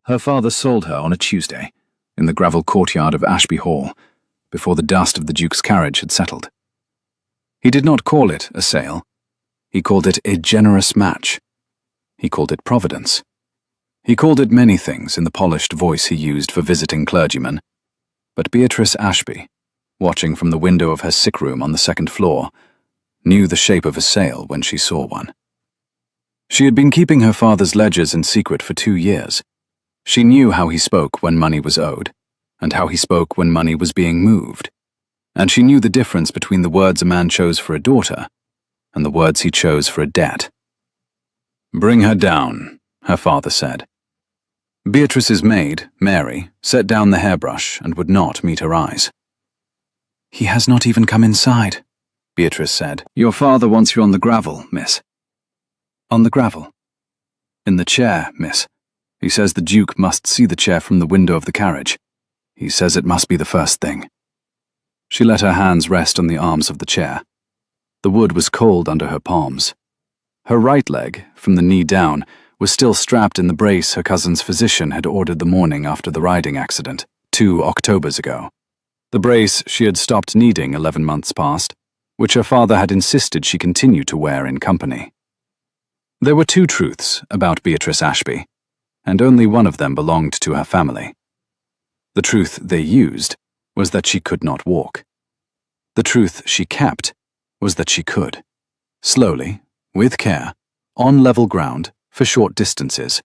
Her father sold her on a Tuesday, in the gravel courtyard of Ashby Hall, before the dust of the Duke's carriage had settled. He did not call it a sale. He called it a generous match. He called it Providence. He called it many things in the polished voice he used for visiting clergymen. But Beatrice Ashby, watching from the window of her sick room on the second floor, knew the shape of a sale when she saw one. She had been keeping her father's ledgers in secret for 2 years. She knew how he spoke when money was owed, and how he spoke when money was being moved. And she knew the difference between the words a man chose for a daughter and the words he chose for a debt. "Bring her down," her father said. Beatrice's maid, Mary, set down the hairbrush and would not meet her eyes. "He has not even come inside," Beatrice said. "Your father wants you on the gravel, miss." "On the gravel?" "In the chair, miss. He says the Duke must see the chair from the window of the carriage. He says it must be the first thing." She let her hands rest on the arms of the chair. The wood was cold under her palms. Her right leg, from the knee down, was still strapped in the brace her cousin's physician had ordered the morning after the riding accident, 2 Octobers ago. The brace she had stopped needing 11 months past, which her father had insisted she continue to wear in company. There were 2 truths about Beatrice Ashby, and only one of them belonged to her family. The truth they used was that she could not walk. The truth she kept was that she could, slowly, with care, on level ground, for short distances,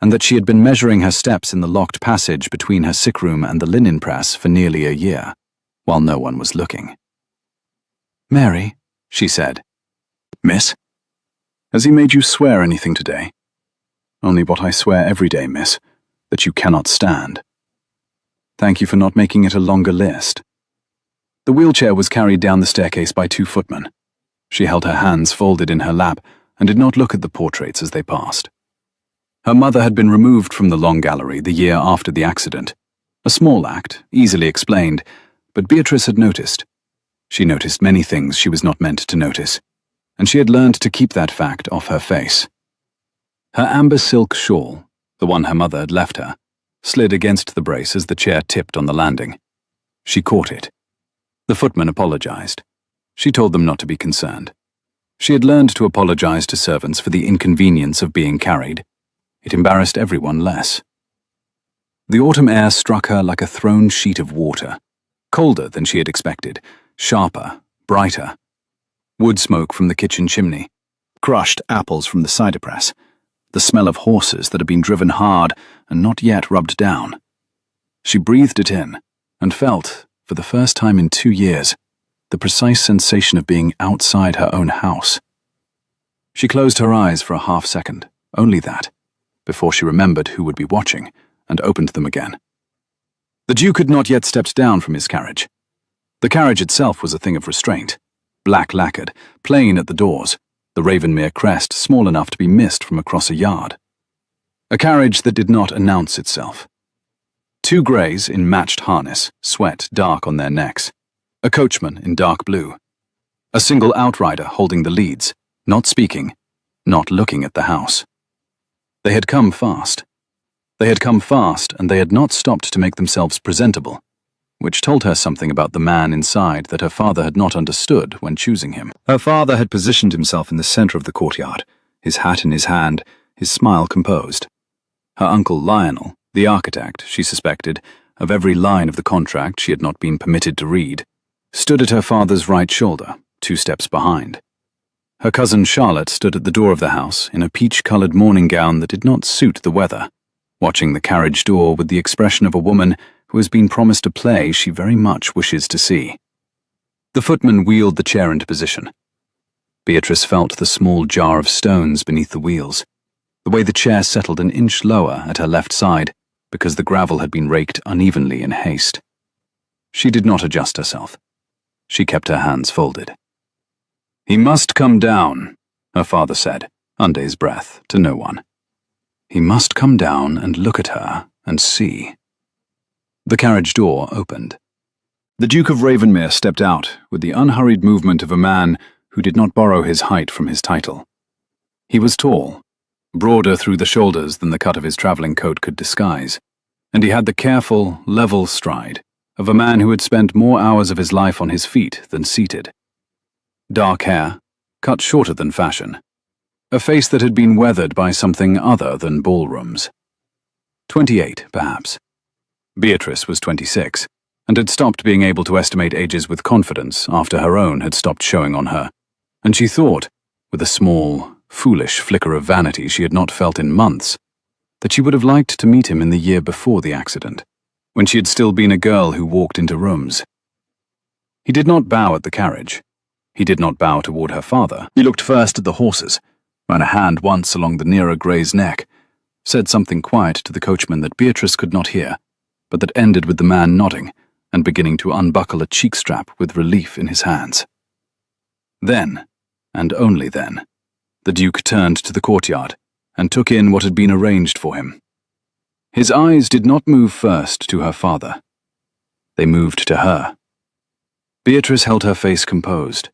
and that she had been measuring her steps in the locked passage between her sick room and the linen press for nearly a year, while no one was looking. "Mary," she said. "Miss? Has he made you swear anything today?" "Only what I swear every day, miss, that you cannot stand." "Thank you for not making it a longer list." The wheelchair was carried down the staircase by 2 footmen. She held her hands folded in her lap and did not look at the portraits as they passed. Her mother had been removed from the long gallery the year after the accident. A small act, easily explained, but Beatrice had noticed. She noticed many things she was not meant to notice, and she had learned to keep that fact off her face. Her amber silk shawl, the one her mother had left her, slid against the brace as the chair tipped on the landing. She caught it. The footman apologized. She told them not to be concerned. She had learned to apologize to servants for the inconvenience of being carried. It embarrassed everyone less. The autumn air struck her like a thrown sheet of water, colder than she had expected, sharper, brighter. Wood smoke from the kitchen chimney, crushed apples from the cider press, the smell of horses that had been driven hard and not yet rubbed down. She breathed it in and felt, for the first time in 2 years, the precise sensation of being outside her own house. She closed her eyes for a half-second, only that, before she remembered who would be watching, and opened them again. The Duke had not yet stepped down from his carriage. The carriage itself was a thing of restraint, black lacquered, plain at the doors, the Ravenmere crest small enough to be missed from across a yard. A carriage that did not announce itself. 2 greys in matched harness, sweat dark on their necks. A coachman in dark blue. A single outrider holding the leads, not speaking, not looking at the house. They had come fast. They had come fast, and they had not stopped to make themselves presentable, which told her something about the man inside that her father had not understood when choosing him. Her father had positioned himself in the center of the courtyard, his hat in his hand, his smile composed. Her uncle Lionel, the architect, she suspected, of every line of the contract she had not been permitted to read, stood at her father's right shoulder, 2 steps behind. Her cousin Charlotte stood at the door of the house in a peach-colored morning gown that did not suit the weather, watching the carriage door with the expression of a woman who has been promised a play she very much wishes to see. The footman wheeled the chair into position. Beatrice felt the small jar of stones beneath the wheels, the way the chair settled an inch lower at her left side because the gravel had been raked unevenly in haste. She did not adjust herself. She kept her hands folded. "He must come down," her father said, under his breath, to no one. He must come down and look at her and see. The carriage door opened. The Duke of Ravenmere stepped out with the unhurried movement of a man who did not borrow his height from his title. He was tall, broader through the shoulders than the cut of his travelling coat could disguise, and he had the careful, level stride of a man who had spent more hours of his life on his feet than seated. Dark hair, cut shorter than fashion, a face that had been weathered by something other than ballrooms. 28, perhaps. Beatrice was 26, and had stopped being able to estimate ages with confidence after her own had stopped showing on her, and she thought, with a small, foolish flicker of vanity she had not felt in months, that she would have liked to meet him in the year before the accident, when she had still been a girl who walked into rooms. He did not bow at the carriage. He did not bow toward her father. He looked first at the horses, ran a hand once along the nearer grey's neck, said something quiet to the coachman that Beatrice could not hear, but that ended with the man nodding and beginning to unbuckle a cheek strap with relief in his hands. Then, and only then, the Duke turned to the courtyard and took in what had been arranged for him. His eyes did not move first to her father. They moved to her. Beatrice held her face composed.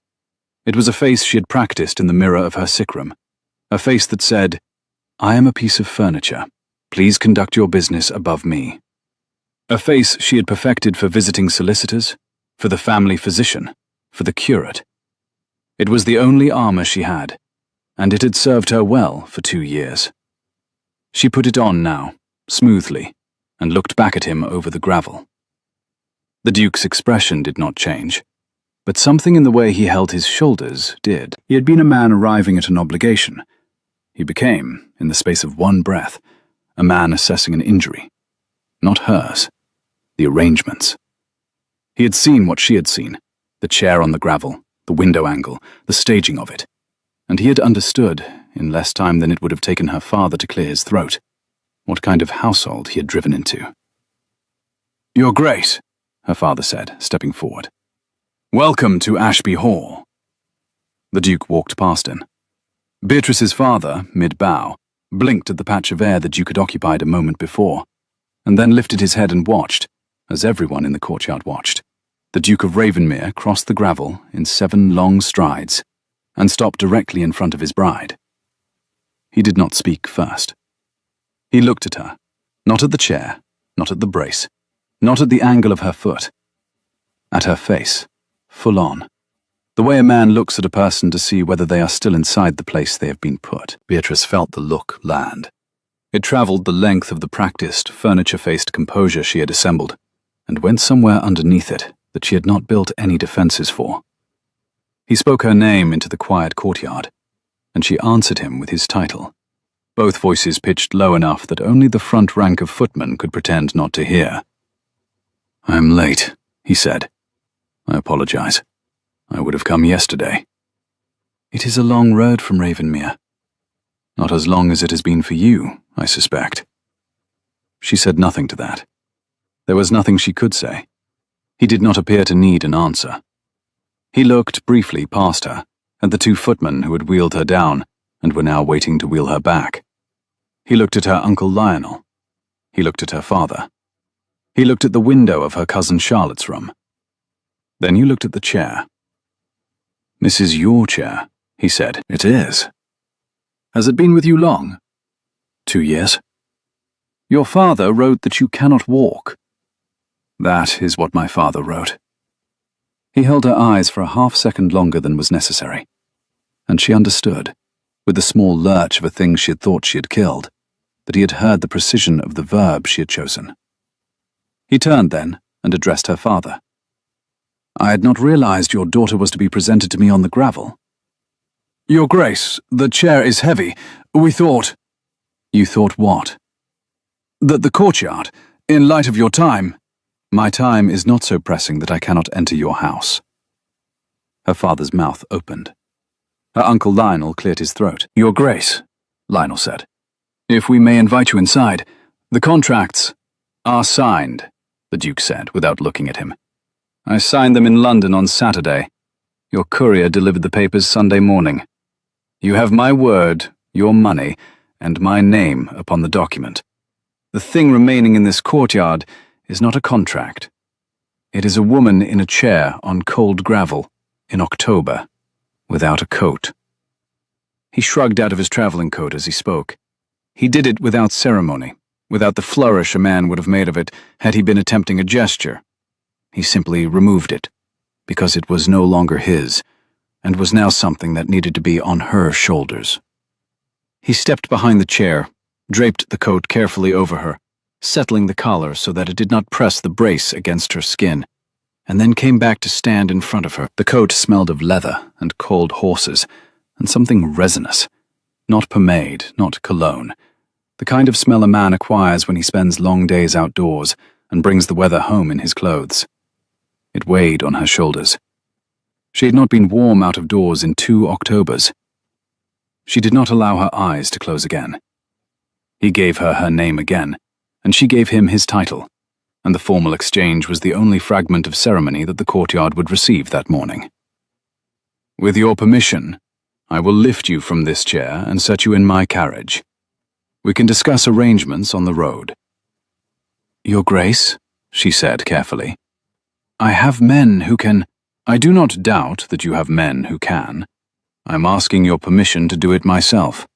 It was a face she had practiced in the mirror of her sick room, a face that said, "I am a piece of furniture. Please conduct your business above me." A face she had perfected for visiting solicitors, for the family physician, for the curate. It was the only armor she had, and it had served her well for 2 years. She put it on now, smoothly, and looked back at him over the gravel. The Duke's expression did not change, but something in the way he held his shoulders did. He had been a man arriving at an obligation. He became, in the space of one breath, a man assessing an injury. Not hers. The arrangements. He had seen what she had seen, the chair on the gravel, the window angle, the staging of it, and he had understood, in less time than it would have taken her father to clear his throat, what kind of household he had driven into. "Your Grace," her father said, stepping forward. "Welcome to Ashby Hall." The Duke walked past him. Beatrice's father, mid-bow, blinked at the patch of air the Duke had occupied a moment before, and then lifted his head and watched, as everyone in the courtyard watched. The Duke of Ravenmere crossed the gravel in 7 long strides and stopped directly in front of his bride. He did not speak first. He looked at her, not at the chair, not at the brace, not at the angle of her foot. At her face, full on, the way a man looks at a person to see whether they are still inside the place they have been put. Beatrice felt the look land. It travelled the length of the practiced, furniture-faced composure she had assembled, and went somewhere underneath it that she had not built any defences for. He spoke her name into the quiet courtyard, and she answered him with his title, both voices pitched low enough that only the front rank of footmen could pretend not to hear. "I am late," he said. "I apologize. I would have come yesterday." "It is a long road from Ravenmere." "Not as long as it has been for you, I suspect." She said nothing to that. There was nothing she could say. He did not appear to need an answer. He looked briefly past her, at the 2 footmen who had wheeled her down and were now waiting to wheel her back. He looked at her Uncle Lionel. He looked at her father. He looked at the window of her cousin Charlotte's room. Then he looked at the chair. "This is your chair," he said. "It is. Has it been with you long?" 2 years. "Your father wrote that you cannot walk." "That is what my father wrote." He held her eyes for a half-second longer than was necessary, and she understood, with the small lurch of a thing she had thought she had killed, that he had heard the precision of the verb she had chosen. He turned then and addressed her father. "I had not realized your daughter was to be presented to me on the gravel." "Your Grace, the chair is heavy. We thought—" "You thought what?" "That the courtyard, in light of your time—" "My time is not so pressing that I cannot enter your house." Her father's mouth opened. Her Uncle Lionel cleared his throat. "Your Grace," Lionel said, "if we may invite you inside, the contracts—" "Are signed," the Duke said, without looking at him. "I signed them in London on Saturday. Your courier delivered the papers Sunday morning. You have my word, your money, and my name upon the document. The thing remaining in this courtyard is not a contract. It is a woman in a chair on cold gravel, in October, without a coat." He shrugged out of his travelling coat as he spoke, He did it without ceremony, without the flourish a man would have made of it had he been attempting a gesture. He simply removed it, because it was no longer his, and was now something that needed to be on her shoulders. He stepped behind the chair, draped the coat carefully over her, settling the collar so that it did not press the brace against her skin, and then came back to stand in front of her. The coat smelled of leather and cold horses, and something resinous. Not pomade, not cologne. The kind of smell a man acquires when he spends long days outdoors and brings the weather home in his clothes. It weighed on her shoulders. She had not been warm out of doors in 2 Octobers. She did not allow her eyes to close again. He gave her her name again, and she gave him his title, and the formal exchange was the only fragment of ceremony that the courtyard would receive that morning. "With your permission, I will lift you from this chair and set you in my carriage. We can discuss arrangements on the road." "Your Grace," she said carefully, "I have men who can—" "I do not doubt that you have men who can. I'm asking your permission to do it myself."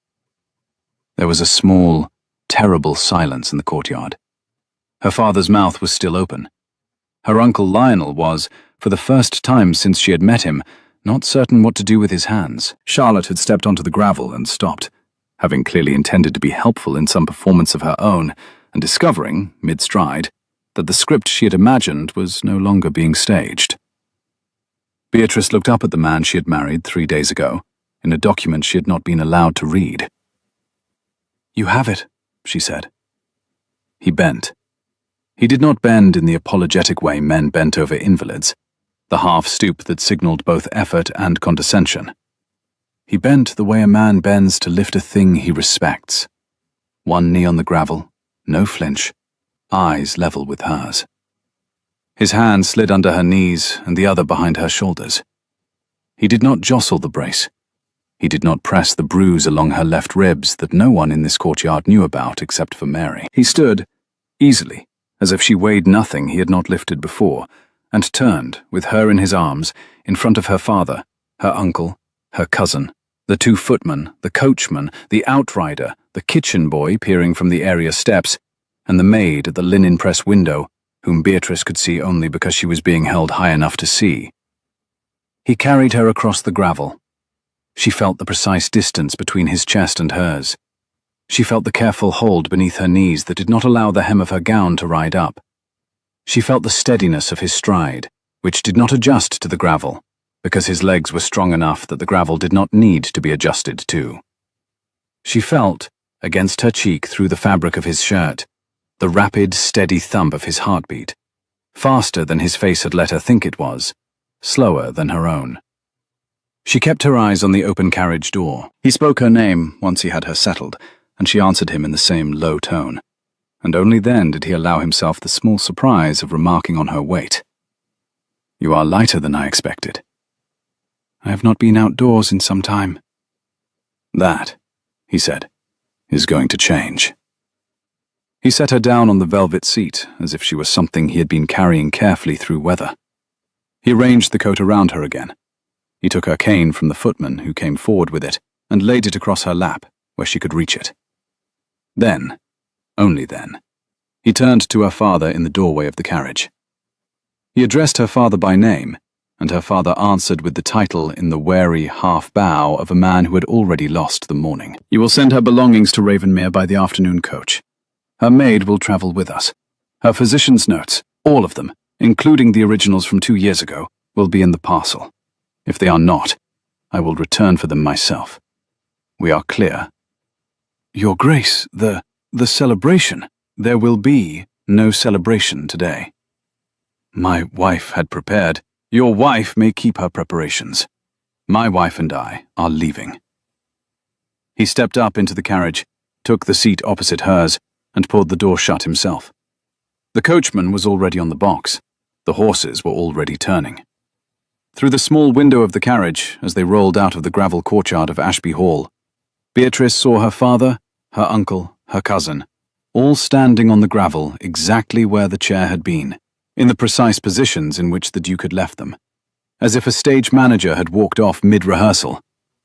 There was a small, terrible silence in the courtyard. Her father's mouth was still open. Her uncle Lionel was, for the first time since she had met him, not certain what to do with his hands. Charlotte had stepped onto the gravel and stopped, having clearly intended to be helpful in some performance of her own, and discovering, mid-stride, that the script she had imagined was no longer being staged. Beatrice looked up at the man she had married 3 days ago, in a document she had not been allowed to read. "You have it," she said. He bent. He did not bend in the apologetic way men bent over invalids, the half-stoop that signaled both effort and condescension. He bent the way a man bends to lift a thing he respects. One knee on the gravel, no flinch, eyes level with hers. His hand slid under her knees and the other behind her shoulders. He did not jostle the brace. He did not press the bruise along her left ribs that no one in this courtyard knew about except for Mary. He stood, easily, as if she weighed nothing he had not lifted before, and turned, with her in his arms, in front of her father, her uncle, her cousin, the 2 footmen, the coachman, the outrider, the kitchen boy peering from the area steps, and the maid at the linen press window, whom Beatrice could see only because she was being held high enough to see. He carried her across the gravel. She felt the precise distance between his chest and hers. She felt the careful hold beneath her knees that did not allow the hem of her gown to ride up. She felt the steadiness of his stride, which did not adjust to the gravel, because his legs were strong enough that the gravel did not need to be adjusted to. She felt, against her cheek through the fabric of his shirt, the rapid, steady thump of his heartbeat, faster than his face had let her think it was, slower than her own. She kept her eyes on the open carriage door. He spoke her name once he had her settled, and she answered him in the same low tone, and only then did he allow himself the small surprise of remarking on her weight. "You are lighter than I expected." "I have not been outdoors in some time." "That," he said, "is going to change." He set her down on the velvet seat, as if she was something he had been carrying carefully through weather. He arranged the coat around her again. He took her cane from the footman who came forward with it, and laid it across her lap, where she could reach it. Then, only then, he turned to her father in the doorway of the carriage. He addressed her father by name, and her father answered with the title in the wary half-bow of a man who had already lost the morning. "You will send her belongings to Ravenmere by the afternoon coach. Her maid will travel with us. Her physician's notes, all of them, including the originals from 2 years ago, will be in the parcel. If they are not, I will return for them myself. We are clear?" "Your Grace, the celebration." "There will be no celebration today. My wife had prepared. Your wife may keep her preparations. My wife and I are leaving." He stepped up into the carriage, took the seat opposite hers, and pulled the door shut himself. The coachman was already on the box. The horses were already turning. Through the small window of the carriage, as they rolled out of the gravel courtyard of Ashby Hall, Beatrice saw her father, her uncle, her cousin, all standing on the gravel exactly where the chair had been, in the precise positions in which the Duke had left them, as if a stage manager had walked off mid-rehearsal,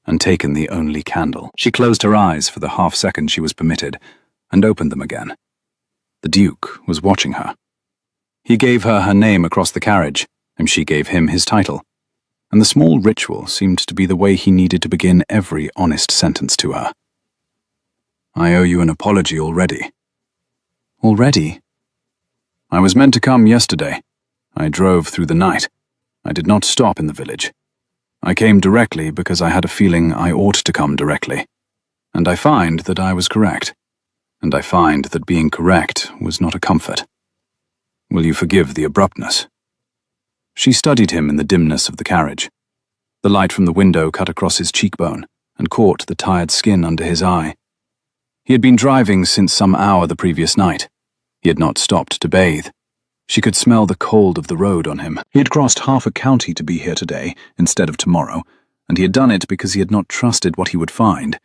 and taken the only candle. She closed her eyes for the half-second she was permitted, and opened them again. The Duke was watching her. He gave her her name across the carriage, and she gave him his title, and the small ritual seemed to be the way he needed to begin every honest sentence to her. "I owe you an apology already." "Already?" "I was meant to come yesterday. I drove through the night. I did not stop in the village. I came directly because I had a feeling I ought to come directly. And I find that I was correct. And I find that being correct was not a comfort. Will you forgive the abruptness?" She studied him in the dimness of the carriage. The light from the window cut across his cheekbone and caught the tired skin under his eye. He had been driving since some hour the previous night. He had not stopped to bathe. She could smell the cold of the road on him. He had crossed half a county to be here today instead of tomorrow, and he had done it because he had not trusted what he would find,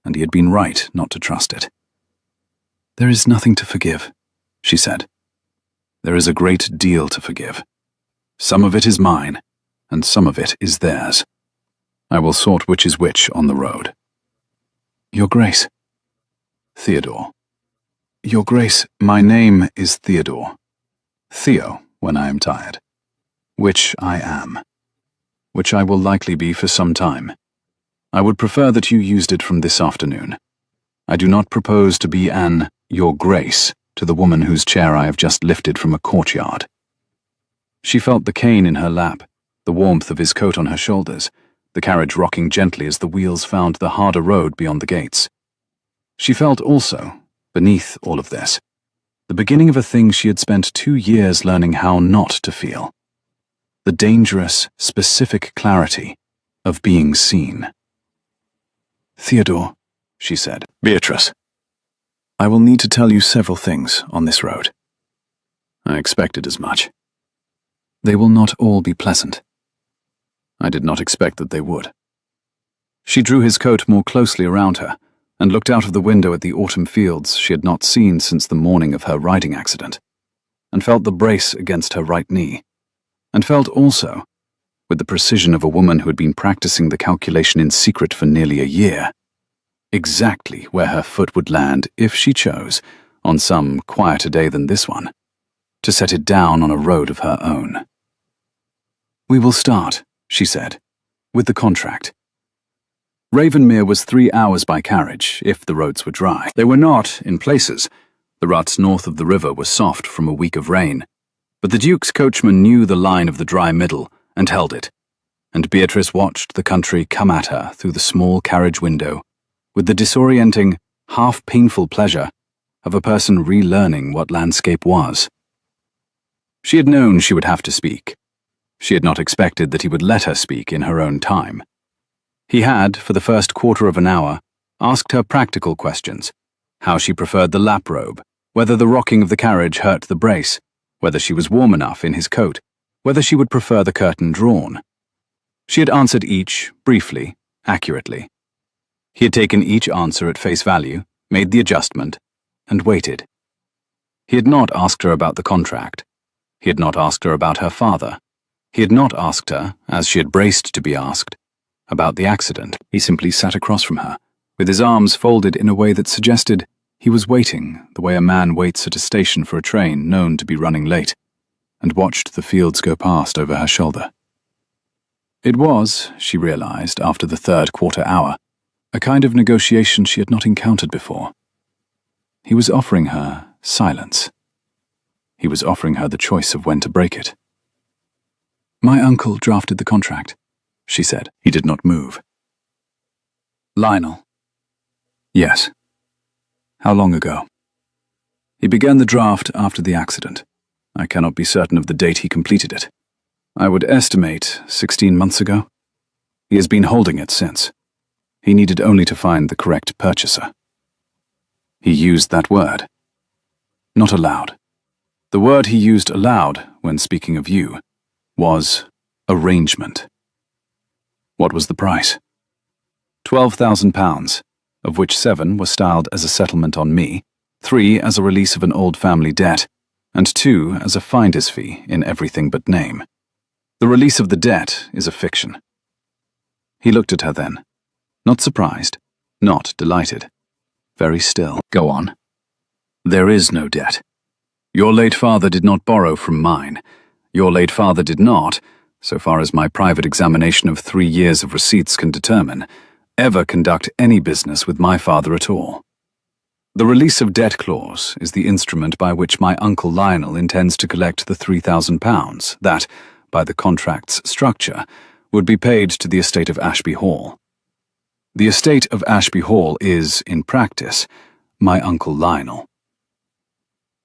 and he had been right not to trust it. "There is nothing to forgive," she said. "There is a great deal to forgive. Some of it is mine, and some of it is theirs. I will sort which is which on the road." "Your Grace." "Theodore." "Your Grace, my name is Theodore. Theo, when I am tired. Which I am. Which I will likely be for some time. I would prefer that you used it from this afternoon. I do not propose to be an Your Grace to the woman whose chair I have just lifted from a courtyard." She felt the cane in her lap, the warmth of his coat on her shoulders, the carriage rocking gently as the wheels found the harder road beyond the gates. She felt also, beneath all of this, the beginning of a thing she had spent 2 years learning how not to feel. The dangerous, specific clarity of being seen. "Theodore," she said. "Beatrice, I will need to tell you several things on this road." "I expected as much." "They will not all be pleasant." "I did not expect that they would." She drew his coat more closely around her, and looked out of the window at the autumn fields she had not seen since the morning of her riding accident, and felt the brace against her right knee, and felt also, with the precision of a woman who had been practicing the calculation in secret for nearly a year, exactly where her foot would land if she chose, on some quieter day than this one, to set it down on a road of her own. "We will start," she said, "with the contract." Ravenmere was 3 hours by carriage, if the roads were dry. They were not, in places. The ruts north of the river were soft from a week of rain. But the Duke's coachman knew the line of the dry middle, and held it. And Beatrice watched the country come at her through the small carriage window, with the disorienting, half-painful pleasure of a person relearning what landscape was. She had known she would have to speak. She had not expected that he would let her speak in her own time. He had, for the first quarter of an hour, asked her practical questions: how she preferred the lap robe, whether the rocking of the carriage hurt the brace, whether she was warm enough in his coat, whether she would prefer the curtain drawn. She had answered each, briefly, accurately. He had taken each answer at face value, made the adjustment, and waited. He had not asked her about the contract. He had not asked her about her father. He had not asked her, as she had braced to be asked, about the accident. He simply sat across from her, with his arms folded in a way that suggested he was waiting the way a man waits at a station for a train known to be running late, and watched the fields go past over her shoulder. It was, she realized after the third quarter hour, a kind of negotiation she had not encountered before. He was offering her silence. He was offering her the choice of when to break it. "My uncle drafted the contract," she said. He did not move. "Lionel." "Yes." "How long ago?" "He began the draft after the accident. I cannot be certain of the date he completed it. I would estimate 16 months ago. He has been holding it since. He needed only to find the correct purchaser." He used that word. Not aloud. The word he used aloud, when speaking of you, was arrangement. What was the price? £12,000, of which 7 was styled as a settlement on me, 3 as a release of an old family debt, and 2 as a finder's fee in everything but name. The release of the debt is a fiction. He looked at her then, Not surprised, not delighted. Very still. Go on. There is no debt. Your late father did not borrow from mine. Your late father did not, so far as my private examination of 3 years of receipts can determine, ever conduct any business with my father at all. The release of debt clause is the instrument by which my Uncle Lionel intends to collect the £3,000 that, by the contract's structure, would be paid to the estate of Ashby Hall. The estate of Ashby Hall is, in practice, my Uncle Lionel.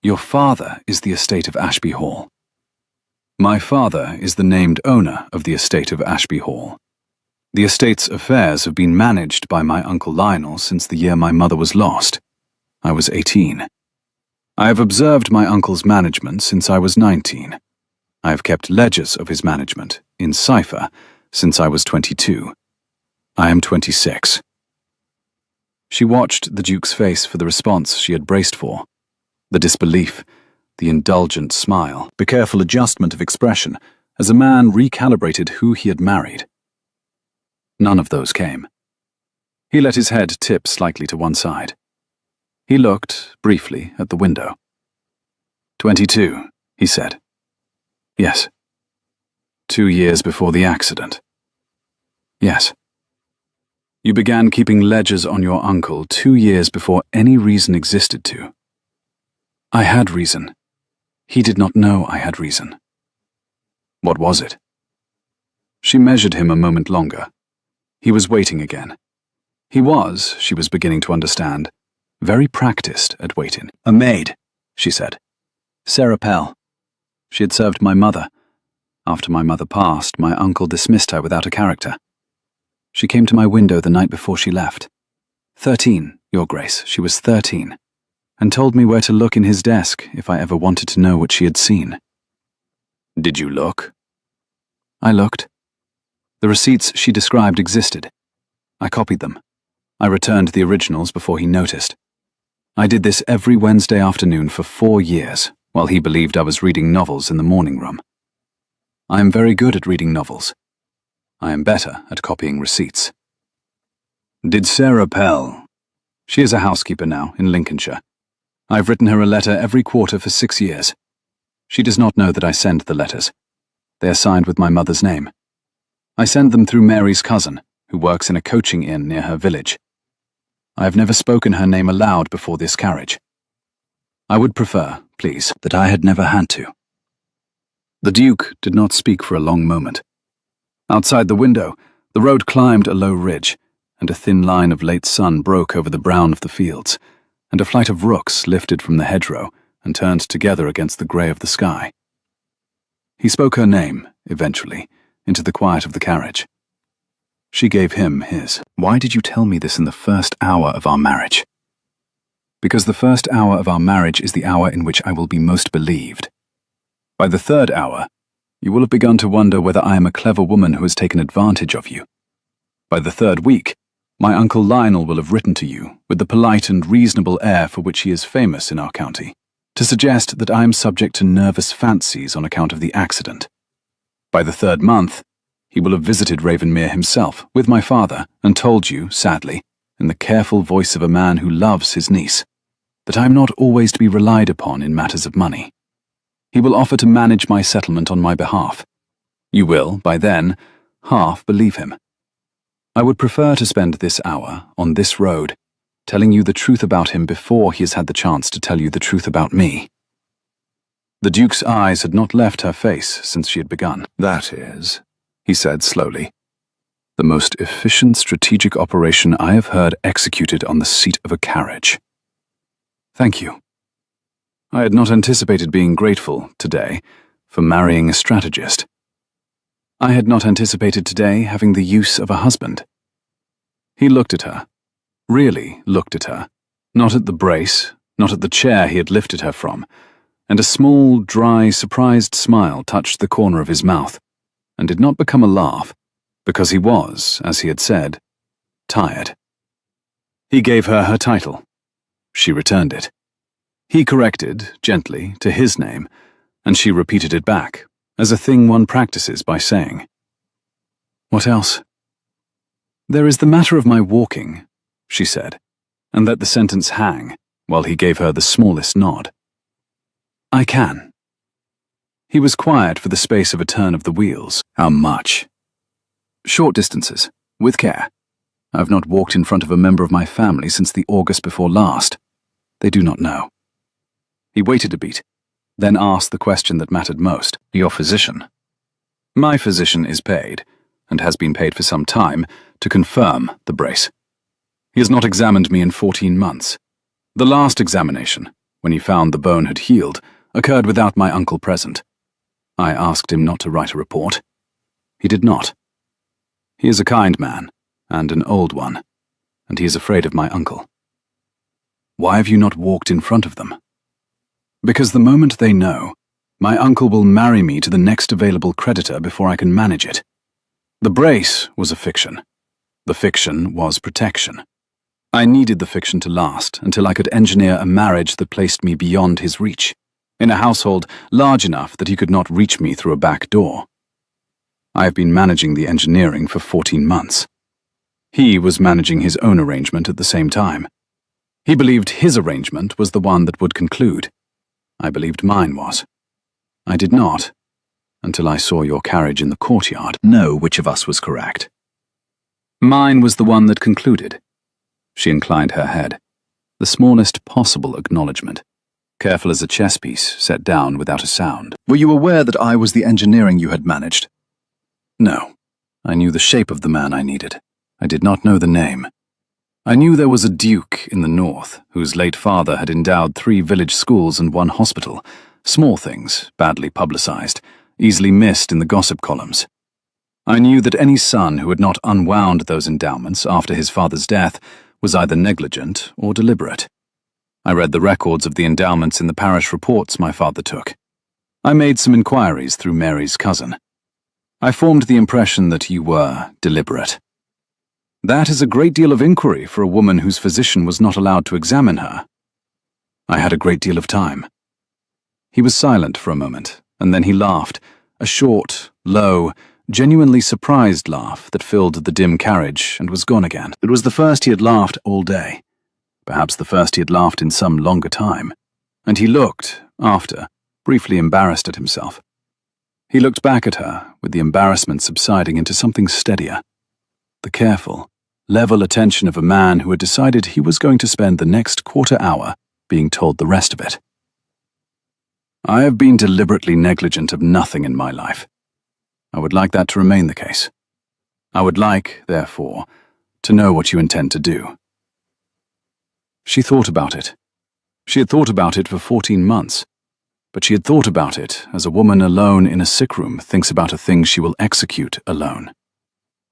Your father is the estate of Ashby Hall. My father is the named owner of the estate of Ashby Hall. The estate's affairs have been managed by my Uncle Lionel since the year my mother was lost. I was 18. I have observed my uncle's management since I was 19. I have kept ledgers of his management, in cipher, since I was 22. I am 26. She watched the Duke's face for the response she had braced for. The disbelief, the indulgent smile, the careful adjustment of expression, as a man recalibrated who he had married. None of those came. He let his head tip slightly to one side. He looked, briefly, at the window. 22, he said. Yes. 2 years before the accident. Yes. You began keeping ledgers on your uncle 2 years before any reason existed to. I had reason. He did not know I had reason. What was it? She measured him a moment longer. He was waiting again. He was, she was beginning to understand, very practiced at waiting. A maid, she said. Sarah Pell. She had served my mother. After my mother passed, my uncle dismissed her without a character. She came to my window the night before she left. 13, Your Grace, she was 13, and told me where to look in his desk if I ever wanted to know what she had seen. Did you look? I looked. The receipts she described existed. I copied them. I returned the originals before he noticed. I did this every Wednesday afternoon for 4 years, while he believed I was reading novels in the morning room. I am very good at reading novels. I am better at copying receipts. Did Sarah Pell? She is a housekeeper now in Lincolnshire. I've written her a letter every quarter for 6 years. She does not know that I send the letters. They are signed with my mother's name. I send them through Mary's cousin, who works in a coaching inn near her village. I have never spoken her name aloud before this carriage. I would prefer, please, that I had never had to. The Duke did not speak for a long moment. Outside the window, the road climbed a low ridge, and a thin line of late sun broke over the brown of the fields, and a flight of rooks lifted from the hedgerow and turned together against the grey of the sky. He spoke her name, eventually, into the quiet of the carriage. She gave him his. Why did you tell me this in the first hour of our marriage? Because the first hour of our marriage is the hour in which I will be most believed. By the 3rd hour, you will have begun to wonder whether I am a clever woman who has taken advantage of you. By the 3rd week, my Uncle Lionel will have written to you, with the polite and reasonable air for which he is famous in our county, to suggest that I am subject to nervous fancies on account of the accident. By the 3rd month, he will have visited Ravenmere himself, with my father, and told you, sadly, in the careful voice of a man who loves his niece, that I am not always to be relied upon in matters of money. He will offer to manage my settlement on my behalf. You will, by then, half believe him. I would prefer to spend this hour, on this road, telling you the truth about him before he has had the chance to tell you the truth about me. The Duke's eyes had not left her face since she had begun. That is, he said slowly, the most efficient strategic operation I have heard executed on the seat of a carriage. Thank you. I had not anticipated being grateful, today, for marrying a strategist. I had not anticipated today having the use of a husband. He looked at her, really looked at her, not at the brace, not at the chair he had lifted her from, and a small, dry, surprised smile touched the corner of his mouth, and did not become a laugh, because he was, as he had said, tired. He gave her her title. She returned it. He corrected, gently, to his name, and she repeated it back, as a thing one practices by saying. What else? "There is the matter of my walking," she said, and let the sentence hang while he gave her the smallest nod. "I can." He was quiet for the space of a turn of the wheels. "How much?" "Short distances, with care. I've not walked in front of a member of my family since the August before last. They do not know." He waited a beat, then asked the question that mattered most. "Your physician?" "My physician is paid, and has been paid for some time, to confirm the brace. He has not examined me in 14 months. The last examination, when he found the bone had healed, occurred without my uncle present. I asked him not to write a report. He did not. He is a kind man, and an old one, and he is afraid of my uncle." "Why have you not walked in front of them?" "Because the moment they know, my uncle will marry me to the next available creditor before I can manage it. The brace was a fiction. The fiction was protection. I needed the fiction to last until I could engineer a marriage that placed me beyond his reach, in a household large enough that he could not reach me through a back door. I have been managing the engineering for 14 months. He was managing his own arrangement at the same time. He believed his arrangement was the one that would conclude. I believed mine was. I did not, until I saw your carriage in the courtyard, know which of us was correct. Mine was the one that concluded." She inclined her head, the smallest possible acknowledgement, careful as a chess piece set down without a sound. "Were you aware that I was the engineering you had managed?" "No. I knew the shape of the man I needed. I did not know the name. I knew there was a duke in the north whose late father had endowed 3 village schools and 1 hospital, small things, badly publicized, easily missed in the gossip columns. I knew that any son who had not unwound those endowments after his father's death was either negligent or deliberate. I read the records of the endowments in the parish reports my father took. I made some inquiries through Mary's cousin. I formed the impression that you were deliberate. That is a great deal of inquiry for a woman whose physician was not allowed to examine her. I had a great deal of time." He was silent for a moment, and then he laughed, a short, low, genuinely surprised laugh that filled the dim carriage and was gone again. It was the first he had laughed all day, perhaps the first he had laughed in some longer time, and he looked, after, briefly embarrassed at himself. He looked back at her, with the embarrassment subsiding into something steadier, the careful, level attention of a man who had decided he was going to spend the next quarter hour being told the rest of it. "I have been deliberately negligent of nothing in my life. I would like that to remain the case. I would like, therefore, to know what you intend to do." She thought about it. She had thought about it for 14 months, but she had thought about it as a woman alone in a sick room thinks about a thing she will execute alone.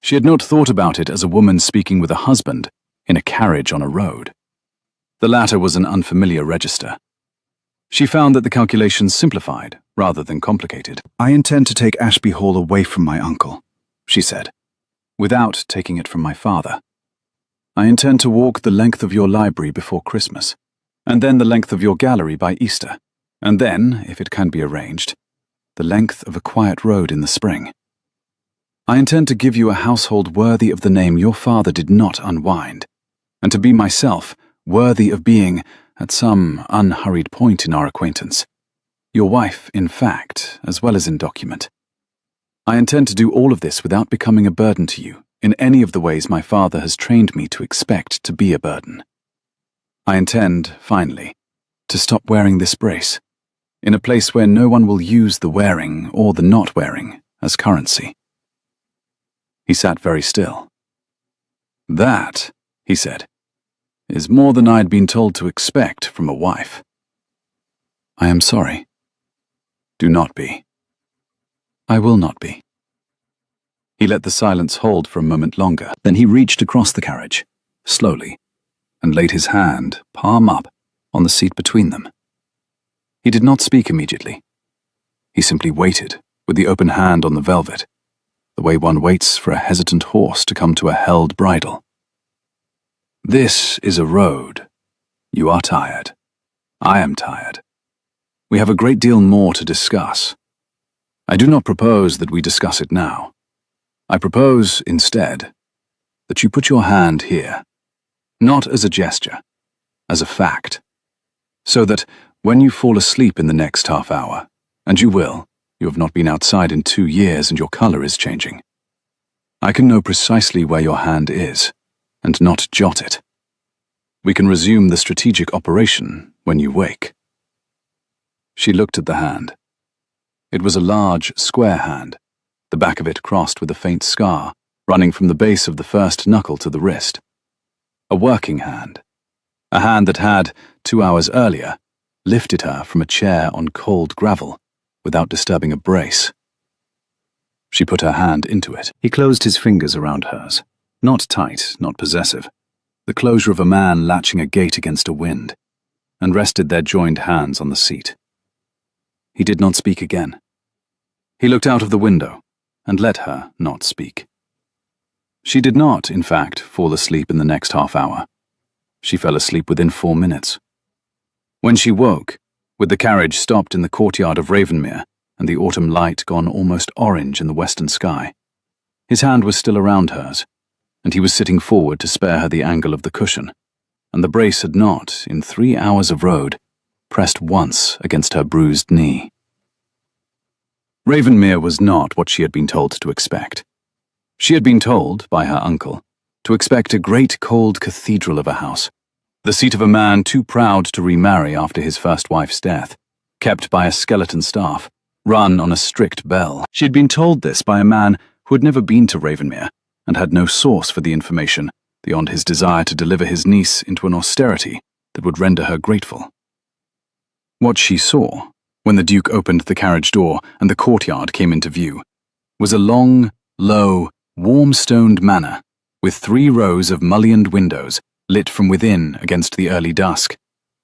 She had not thought about it as a woman speaking with a husband in a carriage on a road. The latter was an unfamiliar register. She found that the calculations simplified rather than complicated. "I intend to take Ashby Hall away from my uncle," she said, "without taking it from my father. I intend to walk the length of your library before Christmas, and then the length of your gallery by Easter, and then, if it can be arranged, the length of a quiet road in the spring. I intend to give you a household worthy of the name your father did not unwind, and to be myself worthy of being, at some unhurried point in our acquaintance, your wife in fact as well as in document. I intend to do all of this without becoming a burden to you in any of the ways my father has trained me to expect to be a burden. I intend, finally, to stop wearing this brace, in a place where no one will use the wearing or the not wearing as currency." He sat very still. "That," he said, "is more than I had been told to expect from a wife." "I am sorry." "Do not be." "I will not be." He let the silence hold for a moment longer. Then he reached across the carriage, slowly, and laid his hand, palm up, on the seat between them. He did not speak immediately. He simply waited, with the open hand on the velvet, the way one waits for a hesitant horse to come to a held bridle. "This is a road. You are tired. I am tired. We have a great deal more to discuss. I do not propose that we discuss it now. I propose, instead, that you put your hand here, not as a gesture, as a fact, so that when you fall asleep in the next half hour, and you will, you have not been outside in 2 years and your color is changing, I can know precisely where your hand is, and not jot it. We can resume the strategic operation when you wake." She looked at the hand. It was a large, square hand, the back of it crossed with a faint scar, running from the base of the first knuckle to the wrist. A working hand. A hand that had, 2 hours earlier, lifted her from a chair on cold gravel without disturbing a brace. She put her hand into it. He closed his fingers around hers. Not tight, not possessive. The closure of a man latching a gate against a wind, and rested their joined hands on the seat. He did not speak again. He looked out of the window and let her not speak. She did not, in fact, fall asleep in the next half hour. She fell asleep within 4 minutes. When she woke, with the carriage stopped in the courtyard of Ravenmere and the autumn light gone almost orange in the western sky, his hand was still around hers, and he was sitting forward to spare her the angle of the cushion, and the brace had not, in 3 hours of road, pressed once against her bruised knee. Ravenmere was not what she had been told to expect. She had been told, by her uncle, to expect a great cold cathedral of a house, the seat of a man too proud to remarry after his first wife's death, kept by a skeleton staff, run on a strict bell. She had been told this by a man who had never been to Ravenmere and had no source for the information beyond his desire to deliver his niece into an austerity that would render her grateful. What she saw, when the Duke opened the carriage door and the courtyard came into view, was a long, low, warm-stoned manor with 3 rows of mullioned windows lit from within against the early dusk,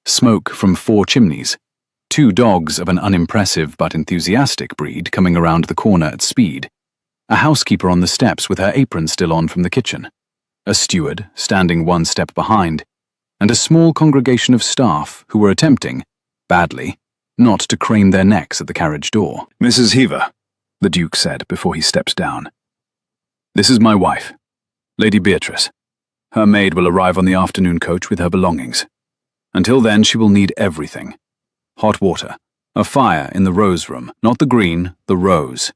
smoke from 4 chimneys, 2 dogs of an unimpressive but enthusiastic breed coming around the corner at speed, a housekeeper on the steps with her apron still on from the kitchen, a steward standing 1 step behind, and a small congregation of staff who were attempting, badly, not to crane their necks at the carriage door. "Mrs. Heaver," the Duke said before he stepped down. "This is my wife, Lady Beatrice. Her maid will arrive on the afternoon coach with her belongings. Until then she will need everything. Hot water, a fire in the rose room, not the green, the rose.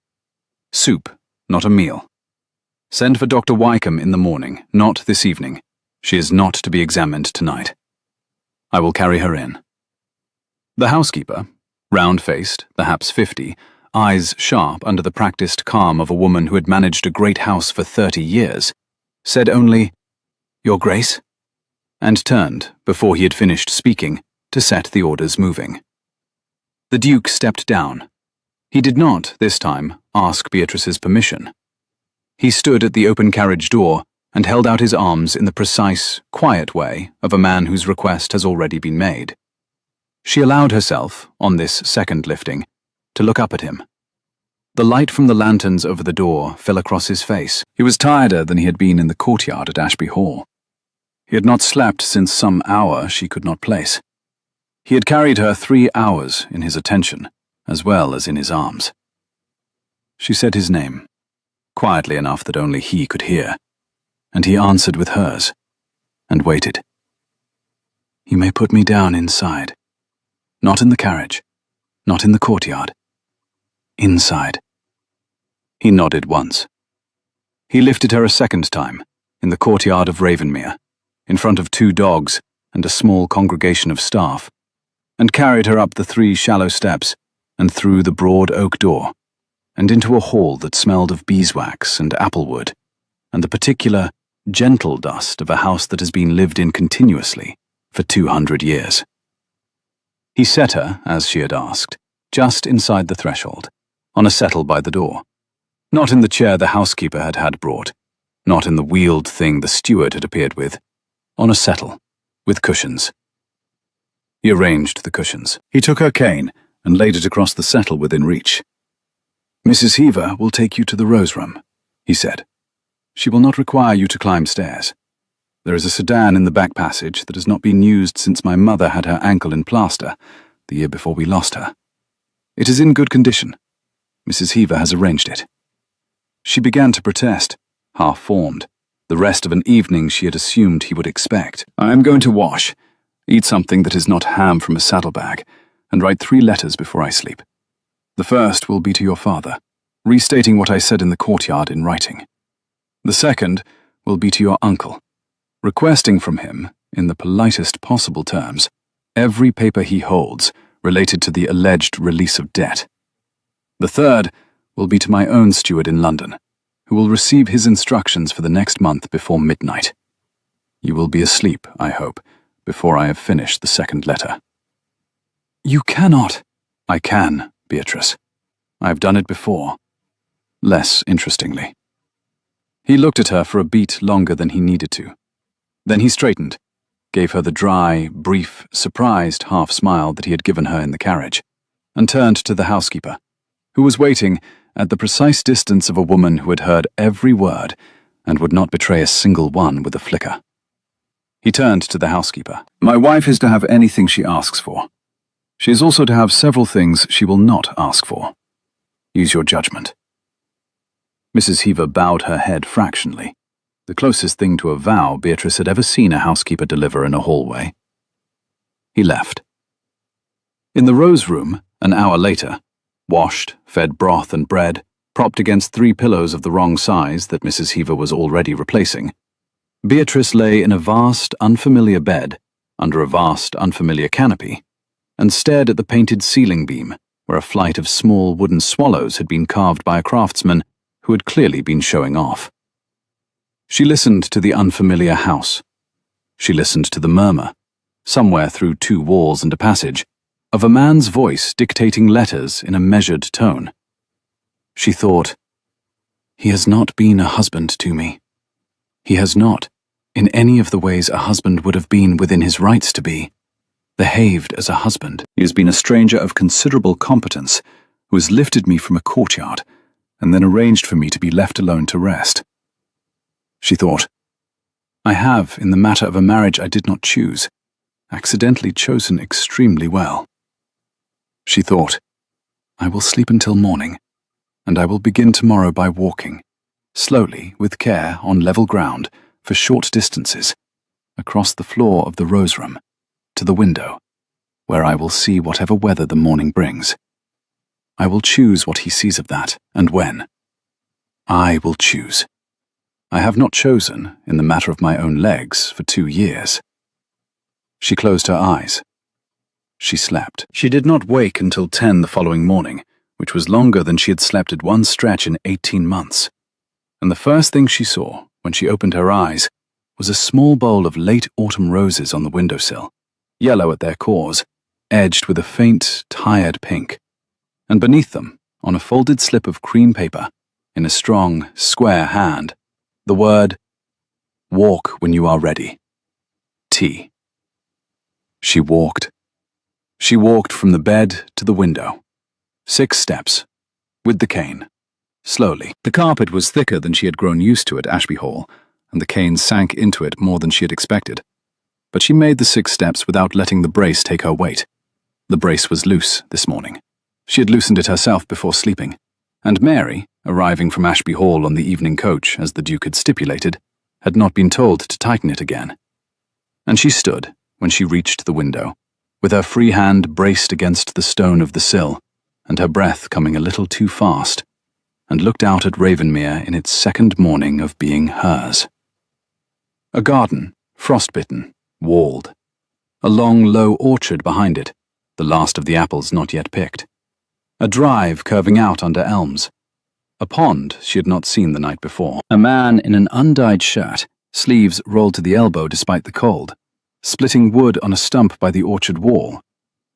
Soup, not a meal. Send for Dr. Wykeham in the morning, not this evening. She is not to be examined tonight. I will carry her in." The housekeeper, round-faced, perhaps 50, eyes sharp under the practiced calm of a woman who had managed a great house for 30 years, said only, "Your Grace," and turned, before he had finished speaking, to set the orders moving. The Duke stepped down. He did not, this time, ask Beatrice's permission. He stood at the open carriage door and held out his arms in the precise, quiet way of a man whose request has already been made. She allowed herself, on this second lifting, to look up at him. The light from the lanterns over the door fell across his face. He was tireder than he had been in the courtyard at Ashby Hall. He had not slept since some hour she could not place. He had carried her 3 hours in his attention, as well as in his arms. She said his name, quietly enough that only he could hear, and he answered with hers, and waited. "You may put me down inside. Not in the carriage, not in the courtyard. Inside." He nodded once. He lifted her a second time, in the courtyard of Ravenmere, in front of 2 dogs and a small congregation of staff, and carried her up the 3 shallow steps and through the broad oak door, and into a hall that smelled of beeswax and applewood, and the particular, gentle dust of a house that has been lived in continuously for 200 years. He set her, as she had asked, just inside the threshold, on a settle by the door. Not in the chair the housekeeper had brought, not in the wheeled thing the steward had appeared with, on a settle, with cushions. He arranged the cushions. He took her cane and laid it across the settle within reach. "Mrs. Heaver will take you to the rose room," he said. "She will not require you to climb stairs. There is a sedan in the back passage that has not been used since my mother had her ankle in plaster, the year before we lost her. It is in good condition. Mrs. Heaver has arranged it." She began to protest, half-formed, The rest of an evening she had assumed he would expect. I am going to wash, eat something that is not ham from a saddlebag, and write 3 letters before I sleep. The first will be to your father, restating what I said in the courtyard in writing. The second will be to your uncle, requesting from him, in the politest possible terms, every paper he holds related to the alleged release of debt. The third will be to my own steward in London, who will receive his instructions for the next month before midnight. You will be asleep, I hope, before I have finished the second letter. You cannot. I can, Beatrice. I have done it before. Less interestingly. He looked at her for a beat longer than he needed to. Then he straightened, gave her the dry, brief, surprised half-smile that he had given her in the carriage, and turned to the housekeeper, who was waiting at the precise distance of a woman who had heard every word and would not betray a single one with a flicker. He turned to the housekeeper. My wife is to have anything she asks for. She is also to have several things she will not ask for. Use your judgment. Mrs. Heaver bowed her head fractionally, the closest thing to a vow Beatrice had ever seen a housekeeper deliver in a hallway. He left. In the Rose Room, an hour later, washed, fed broth and bread, propped against 3 pillows of the wrong size that Mrs. Heaver was already replacing, Beatrice lay in a vast, unfamiliar bed, under a vast, unfamiliar canopy, and stared at the painted ceiling beam where a flight of small wooden swallows had been carved by a craftsman who had clearly been showing off. She listened to the unfamiliar house. She listened to the murmur, somewhere through 2 walls and a passage, of a man's voice dictating letters in a measured tone. She thought, he has not been a husband to me. He has not, in any of the ways a husband would have been within his rights to be, behaved as a husband. He has been a stranger of considerable competence, who has lifted me from a courtyard, and then arranged for me to be left alone to rest. She thought, I have, in the matter of a marriage I did not choose, accidentally chosen extremely well. She thought, I will sleep until morning, and I will begin tomorrow by walking, slowly, with care, on level ground, for short distances, across the floor of the Rose Room, to the window, where I will see whatever weather the morning brings. I will choose what he sees of that, and when. I will choose. I have not chosen, in the matter of my own legs, for 2 years. She closed her eyes. She slept. She did not wake until 10 the following morning, which was longer than she had slept at one stretch in 18 months. And the first thing she saw, when she opened her eyes, was a small bowl of late autumn roses on the windowsill, yellow at their cores, edged with a faint, tired pink. And beneath them, on a folded slip of cream paper, in a strong, square hand, the word, Walk when you are ready. T. She walked. She walked from the bed to the window. 6 steps, with the cane, slowly. The carpet was thicker than she had grown used to at Ashby Hall, and the cane sank into it more than she had expected. But she made the 6 steps without letting the brace take her weight. The brace was loose this morning. She had loosened it herself before sleeping, and Mary, arriving from Ashby Hall on the evening coach, as the Duke had stipulated, had not been told to tighten it again. And she stood, when she reached the window, with her free hand braced against the stone of the sill, and her breath coming a little too fast, and looked out at Ravenmere in its second morning of being hers. A garden, frostbitten, walled. A long, low orchard behind it, the last of the apples not yet picked. A drive curving out under elms. A pond she had not seen the night before. A man in an undyed shirt, sleeves rolled to the elbow despite the cold, splitting wood on a stump by the orchard wall.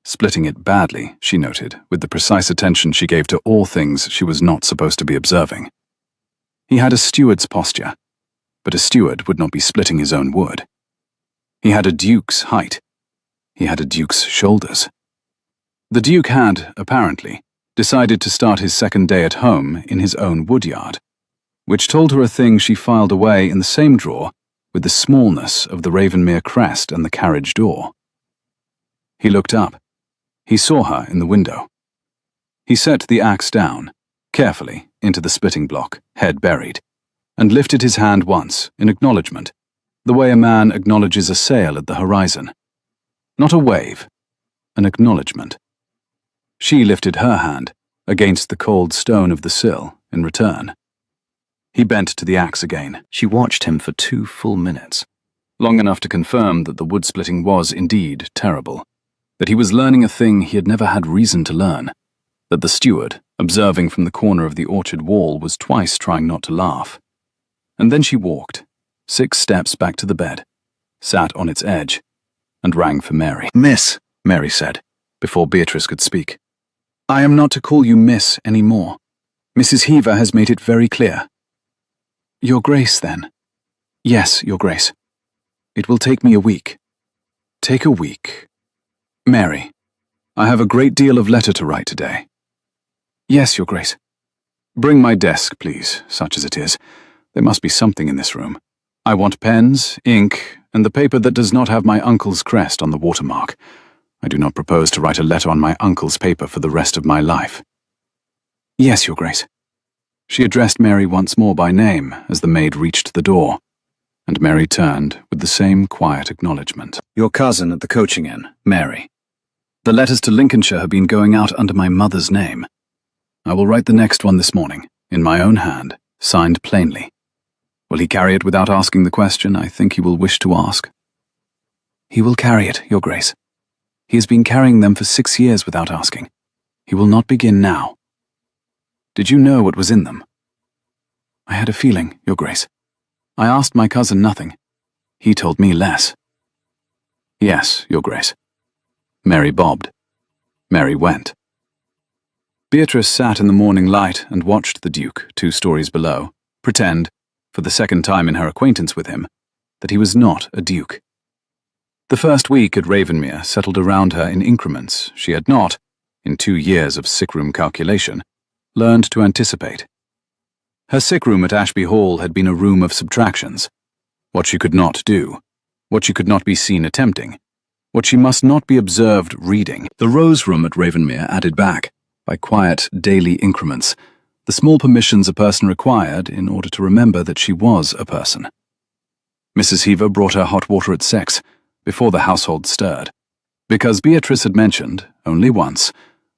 Splitting it badly, she noted, with the precise attention she gave to all things she was not supposed to be observing. He had a steward's posture, but a steward would not be splitting his own wood. He had a duke's height. He had a duke's shoulders. The Duke had, apparently, decided to start his second day at home in his own woodyard, which told her a thing she filed away in the same drawer with the smallness of the Ravenmere crest and the carriage door. He looked up. He saw her in the window. He set the axe down, carefully, into the splitting block, head buried, and lifted his hand once, in acknowledgement, the way a man acknowledges a sail at the horizon. Not a wave, an acknowledgement. She lifted her hand, against the cold stone of the sill, in return. He bent to the axe again. She watched him for 2 full minutes, long enough to confirm that the wood-splitting was indeed terrible, that he was learning a thing he had never had reason to learn, that the steward, observing from the corner of the orchard wall, was twice trying not to laugh. And then she walked, 6 steps back to the bed, sat on its edge, and rang for Mary. "Miss," Mary said, before Beatrice could speak. "I am not to call you Miss any more. Mrs. Heaver has made it very clear." "Your Grace, then?" "Yes, Your Grace. It will take me a week." "Take a week." "Mary, I have a great deal of letter to write today." "Yes, Your Grace." "Bring my desk, please, such as it is. There must be something in this room. I want pens, ink, and the paper that does not have my uncle's crest on the watermark. I do not propose to write a letter on my uncle's paper for the rest of my life." "Yes, Your Grace." She addressed Mary once more by name as the maid reached the door, and Mary turned with the same quiet acknowledgement. "Your cousin at the coaching inn, Mary. The letters to Lincolnshire have been going out under my mother's name. I will write the next one this morning, in my own hand, signed plainly. Will he carry it without asking the question I think he will wish to ask?" "He will carry it, Your Grace. He has been carrying them for 6 years without asking. He will not begin now." "Did you know what was in them?" "I had a feeling, Your Grace. I asked my cousin nothing. He told me less." "Yes, Your Grace." Mary bobbed. Mary went. Beatrice sat in the morning light and watched the Duke, 2 stories below, pretend, for the second time in her acquaintance with him, that he was not a duke. The first week at Ravenmere settled around her in increments she had not, in 2 years of sick-room calculation, learned to anticipate. Her sick-room at Ashby Hall had been a room of subtractions. What she could not do, what she could not be seen attempting, what she must not be observed reading. The Rose Room at Ravenmere added back, by quiet daily increments, the small permissions a person required in order to remember that she was a person. Mrs. Heaver brought her hot water at 6, before the household stirred, because Beatrice had mentioned, only once,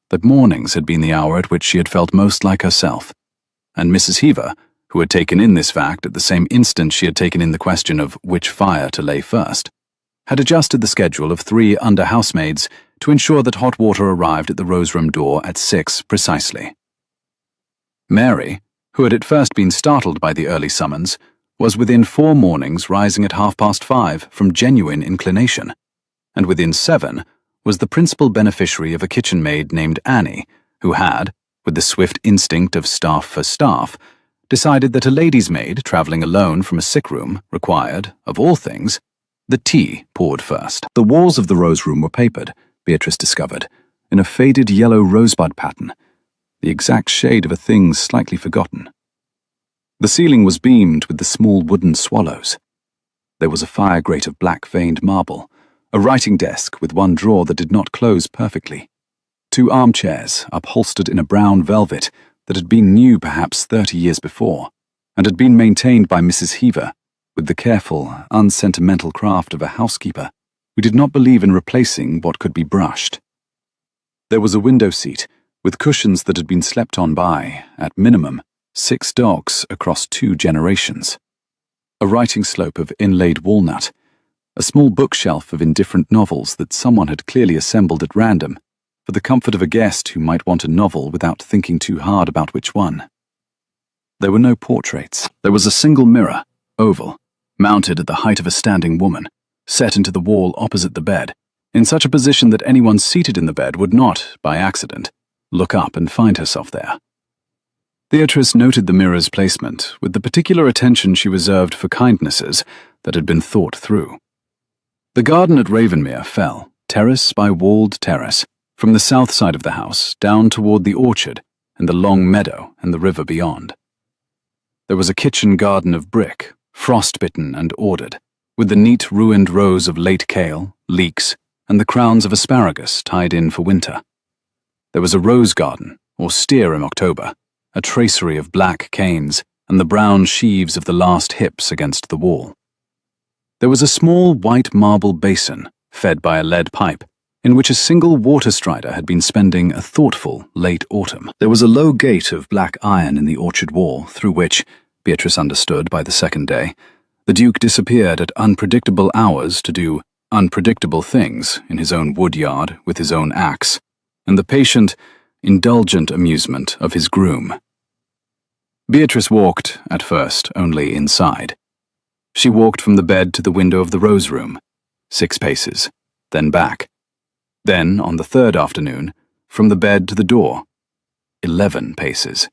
that mornings had been the hour at which she had felt most like herself, and Mrs. Heaver, who had taken in this fact at the same instant she had taken in the question of which fire to lay first, had adjusted the schedule of 3 under-housemaids to ensure that hot water arrived at the Rose Room door at 6 precisely. Mary, who had at first been startled by the early summons, was within 4 mornings rising at 5:30 from genuine inclination, and within 7 was the principal beneficiary of a kitchen maid named Annie, who had, with the swift instinct of staff for staff, decided that a lady's maid travelling alone from a sick room required, of all things, the tea poured first. The walls of the Rose Room were papered, Beatrice discovered, in a faded yellow rosebud pattern, the exact shade of a thing slightly forgotten. The ceiling was beamed with the small wooden swallows. There was a fire grate of black-veined marble, a writing desk with 1 drawer that did not close perfectly, 2 armchairs upholstered in a brown velvet that had been new perhaps 30 years before, and had been maintained by Mrs. Heaver with the careful, unsentimental craft of a housekeeper who did not believe in replacing what could be brushed. There was a window seat, with cushions that had been slept on by, at minimum, 6 dogs across 2 generations. A writing slope of inlaid walnut, a small bookshelf of indifferent novels that someone had clearly assembled at random, for the comfort of a guest who might want a novel without thinking too hard about which one. There were no portraits. There was a single mirror, oval, mounted at the height of a standing woman, set into the wall opposite the bed, in such a position that anyone seated in the bed would not, by accident, look up and find herself there. Beatrice noted the mirror's placement with the particular attention she reserved for kindnesses that had been thought through. The garden at Ravenmere fell, terrace by walled terrace, from the south side of the house down toward the orchard and the long meadow and the river beyond. There was a kitchen garden of brick, frost-bitten and ordered, with the neat ruined rows of late kale, leeks, and the crowns of asparagus tied in for winter. There was a rose garden, austere in October, a tracery of black canes, and the brown sheaves of the last hips against the wall. There was a small white marble basin, fed by a lead pipe, in which a single water strider had been spending a thoughtful late autumn. There was a low gate of black iron in the orchard wall, through which, Beatrice understood by the second day, the Duke disappeared at unpredictable hours to do unpredictable things in his own wood yard with his own axe, and the patient, indulgent amusement of his groom. Beatrice walked, at first, only inside. She walked from the bed to the window of the rose room, 6 paces, then back. Then, on the third afternoon, from the bed to the door, 11 paces.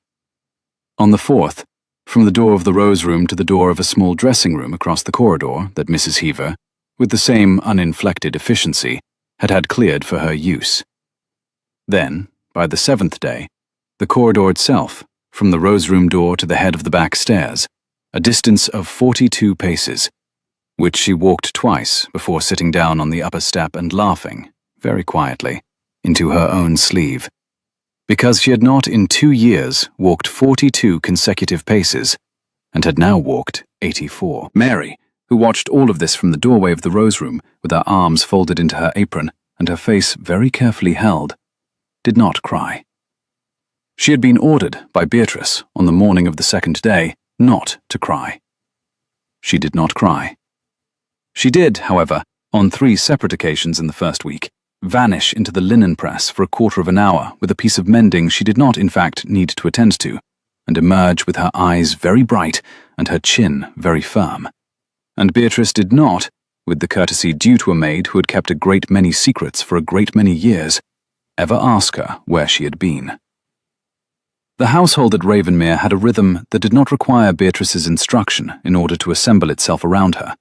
On the fourth, from the door of the rose room to the door of a small dressing room across the corridor that Mrs. Heaver, with the same uninflected efficiency, had cleared for her use. Then, by the 7th day, the corridor itself, from the rose room door to the head of the back stairs, a distance of 42 paces, which she walked twice before sitting down on the upper step and laughing, very quietly, into her own sleeve, because she had not in 2 years walked 42 consecutive paces, and had now walked 84. Mary, who watched all of this from the doorway of the rose room with her arms folded into her apron and her face very carefully held, did not cry. She had been ordered by Beatrice on the morning of the second day not to cry. She did not cry. She did, however, on 3 separate occasions in the first week, vanish into the linen press for a quarter of an hour with a piece of mending she did not, in fact, need to attend to, and emerge with her eyes very bright and her chin very firm. And Beatrice did not, with the courtesy due to a maid who had kept a great many secrets for a great many years, ever ask her where she had been. The household at Ravenmere had a rhythm that did not require Beatrice's instruction in order to assemble itself around her.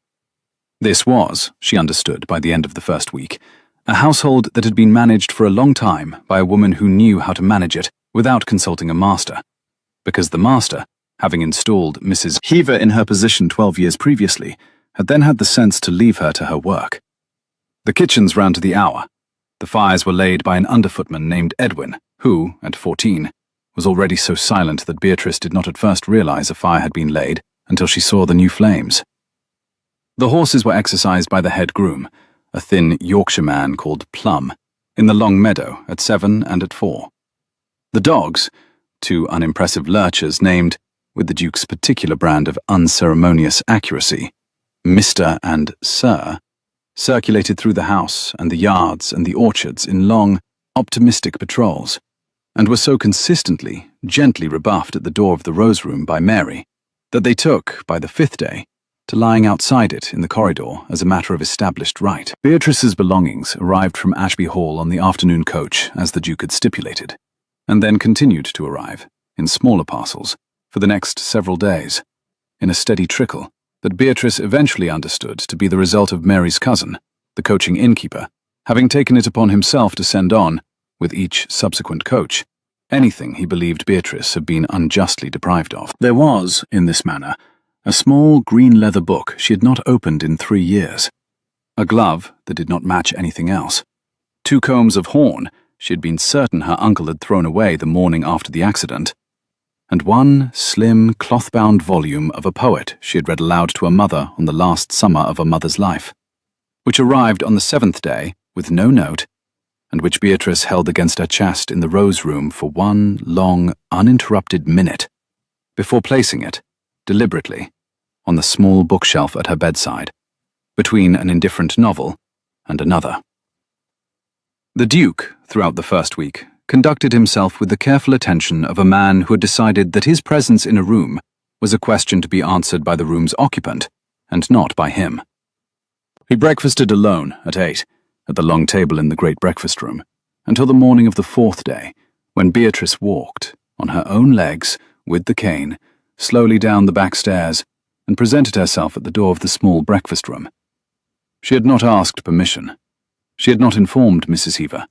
This was, she understood by the end of the first week, a household that had been managed for a long time by a woman who knew how to manage it without consulting a master, because the master, having installed Mrs. Heaver in her position 12 years previously, had then had the sense to leave her to her work. The kitchens ran to the hour. The fires were laid by an underfootman named Edwin, who, at 14, was already so silent that Beatrice did not at first realize a fire had been laid until she saw the new flames. The horses were exercised by the head groom, a thin Yorkshire man called Plum, in the long meadow at 7 and at 4. The dogs, 2 unimpressive lurchers named, with the Duke's particular brand of unceremonious accuracy, Mr. and Sir, circulated through the house and the yards and the orchards in long, optimistic patrols, and were so consistently, gently rebuffed at the door of the rose room by Mary, that they took, by the 5th day, to lying outside it in the corridor as a matter of established right. Beatrice's belongings arrived from Ashby Hall on the afternoon coach, as the Duke had stipulated, and then continued to arrive, in smaller parcels, for the next several days, in a steady trickle that Beatrice eventually understood to be the result of Mary's cousin, the coaching innkeeper, having taken it upon himself to send on, with each subsequent coach, anything he believed Beatrice had been unjustly deprived of. There was, in this manner, a small green leather book she had not opened in 3 years, a glove that did not match anything else, 2 combs of horn she had been certain her uncle had thrown away the morning after the accident, and 1 slim, cloth-bound volume of a poet she had read aloud to her mother on the last summer of her mother's life, which arrived on the 7th day with no note, and which Beatrice held against her chest in the rose room for 1 long, uninterrupted minute, before placing it, deliberately, on the small bookshelf at her bedside, between an indifferent novel and another. The Duke, throughout the first week, conducted himself with the careful attention of a man who had decided that his presence in a room was a question to be answered by the room's occupant, and not by him. He breakfasted alone at 8, at the long table in the great breakfast room, until the morning of the 4th day, when Beatrice walked, on her own legs, with the cane, slowly down the back stairs, and presented herself at the door of the small breakfast room. She had not asked permission. She had not informed Mrs. Heaver.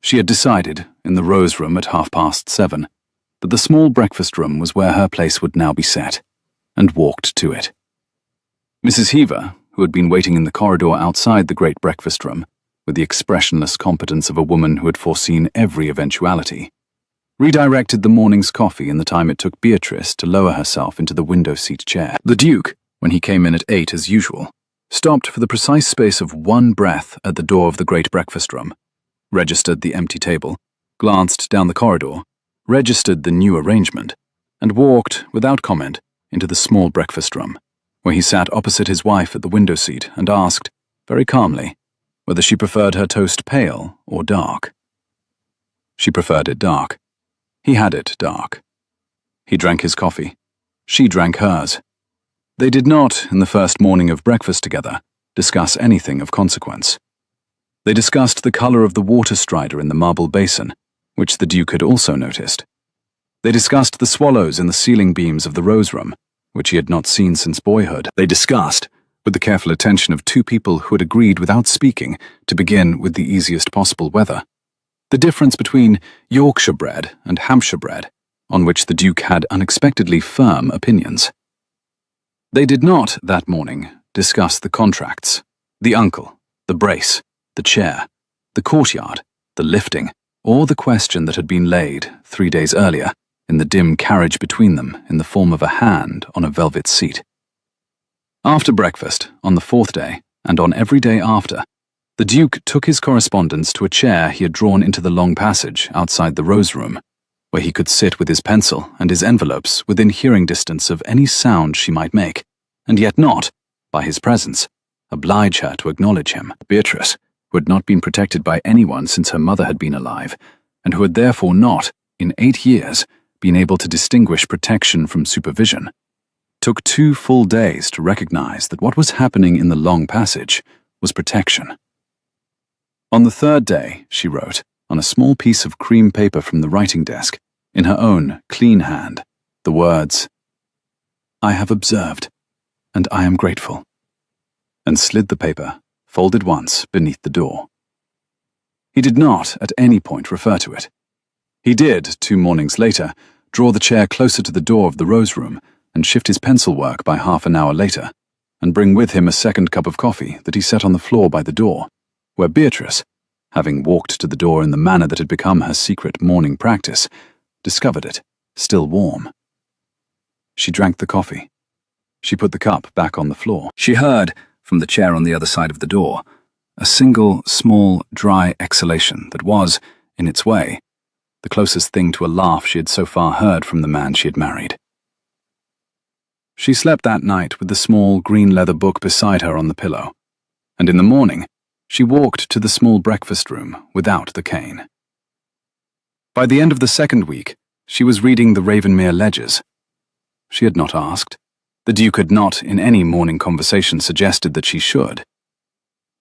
She had decided, in the rose room at 7:30, that the small breakfast room was where her place would now be set, and walked to it. Mrs. Heaver, who had been waiting in the corridor outside the great breakfast room, with the expressionless competence of a woman who had foreseen every eventuality, redirected the morning's coffee in the time it took Beatrice to lower herself into the window-seat chair. The Duke, when he came in at 8 as usual, stopped for the precise space of one breath at the door of the great breakfast room, registered the empty table, glanced down the corridor, registered the new arrangement, and walked, without comment, into the small breakfast room, where he sat opposite his wife at the window seat and asked, very calmly, whether she preferred her toast pale or dark. She preferred it dark. He had it dark. He drank his coffee. She drank hers. They did not, in the first morning of breakfast together, discuss anything of consequence. They discussed the colour of the water strider in the marble basin, which the Duke had also noticed. They discussed the swallows in the ceiling beams of the rose room, which he had not seen since boyhood. They discussed, with the careful attention of two people who had agreed without speaking to begin with the easiest possible weather, the difference between Yorkshire bread and Hampshire bread, on which the Duke had unexpectedly firm opinions. They did not, that morning, discuss the contracts, the uncle, the brace, the chair, the courtyard, the lifting, or the question that had been laid, 3 days earlier, in the dim carriage between them in the form of a hand on a velvet seat. After breakfast, on the 4th day, and on every day after, the Duke took his correspondence to a chair he had drawn into the long passage outside the rose room, where he could sit with his pencil and his envelopes within hearing distance of any sound she might make, and yet not, by his presence, oblige her to acknowledge him. Beatrice, who had not been protected by anyone since her mother had been alive, and who had therefore not, in 8 years, been able to distinguish protection from supervision, took 2 full days to recognize that what was happening in the long passage was protection. On the 3rd day, she wrote, on a small piece of cream paper from the writing desk, in her own clean hand, the words, "I have observed, and I am grateful," and slid the paper, folded once, beneath the door. He did not, at any point, refer to it. He did, 2 mornings later, draw the chair closer to the door of the rose room and shift his pencil work by half an hour later, and bring with him a second cup of coffee that he set on the floor by the door, where Beatrice, having walked to the door in the manner that had become her secret morning practice, discovered it, still warm. She drank the coffee. She put the cup back on the floor. She heard, from the chair on the other side of the door, a single, small, dry exhalation that was, in its way, the closest thing to a laugh she had so far heard from the man she had married. She slept that night with the small green leather book beside her on the pillow, and in the morning she walked to the small breakfast room without the cane. By the end of the 2nd week, she was reading the Ravenmere ledgers. She had not asked. The Duke had not, in any morning conversation, suggested that she should.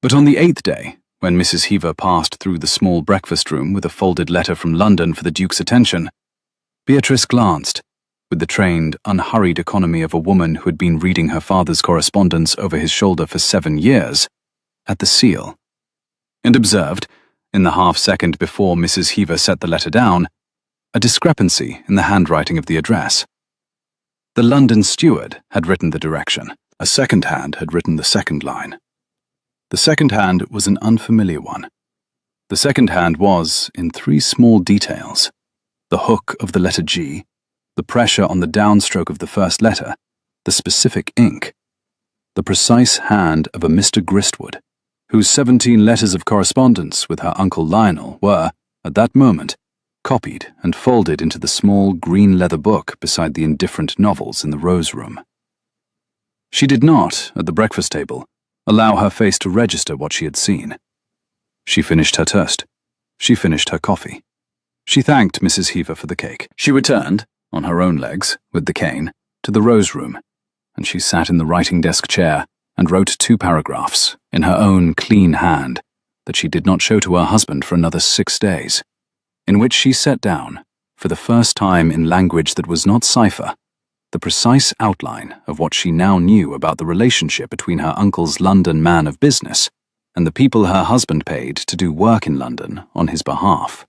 But on the 8th day, when Mrs. Heaver passed through the small breakfast room with a folded letter from London for the Duke's attention, Beatrice glanced, with the trained, unhurried economy of a woman who had been reading her father's correspondence over his shoulder for 7 years, at the seal, and observed, in the half-second before Mrs. Heaver set the letter down, a discrepancy in the handwriting of the address. The London steward had written the direction. A second hand had written the second line. The second hand was an unfamiliar one. The second hand was, in 3 small details, the hook of the letter G, the pressure on the downstroke of the first letter, the specific ink, the precise hand of a Mr. Gristwood, whose 17 letters of correspondence with her Uncle Lionel were, at that moment, copied and folded into the small green leather book beside the indifferent novels in the rose room. She did not, at the breakfast table, allow her face to register what she had seen. She finished her toast. She finished her coffee. She thanked Mrs. Heaver for the cake. She returned, on her own legs, with the cane, to the rose room, and she sat in the writing desk chair and wrote 2 paragraphs, in her own clean hand, that she did not show to her husband for another 6 days, in which she set down, for the first time in language that was not cipher, the precise outline of what she now knew about the relationship between her uncle's London man of business and the people her husband paid to do work in London on his behalf.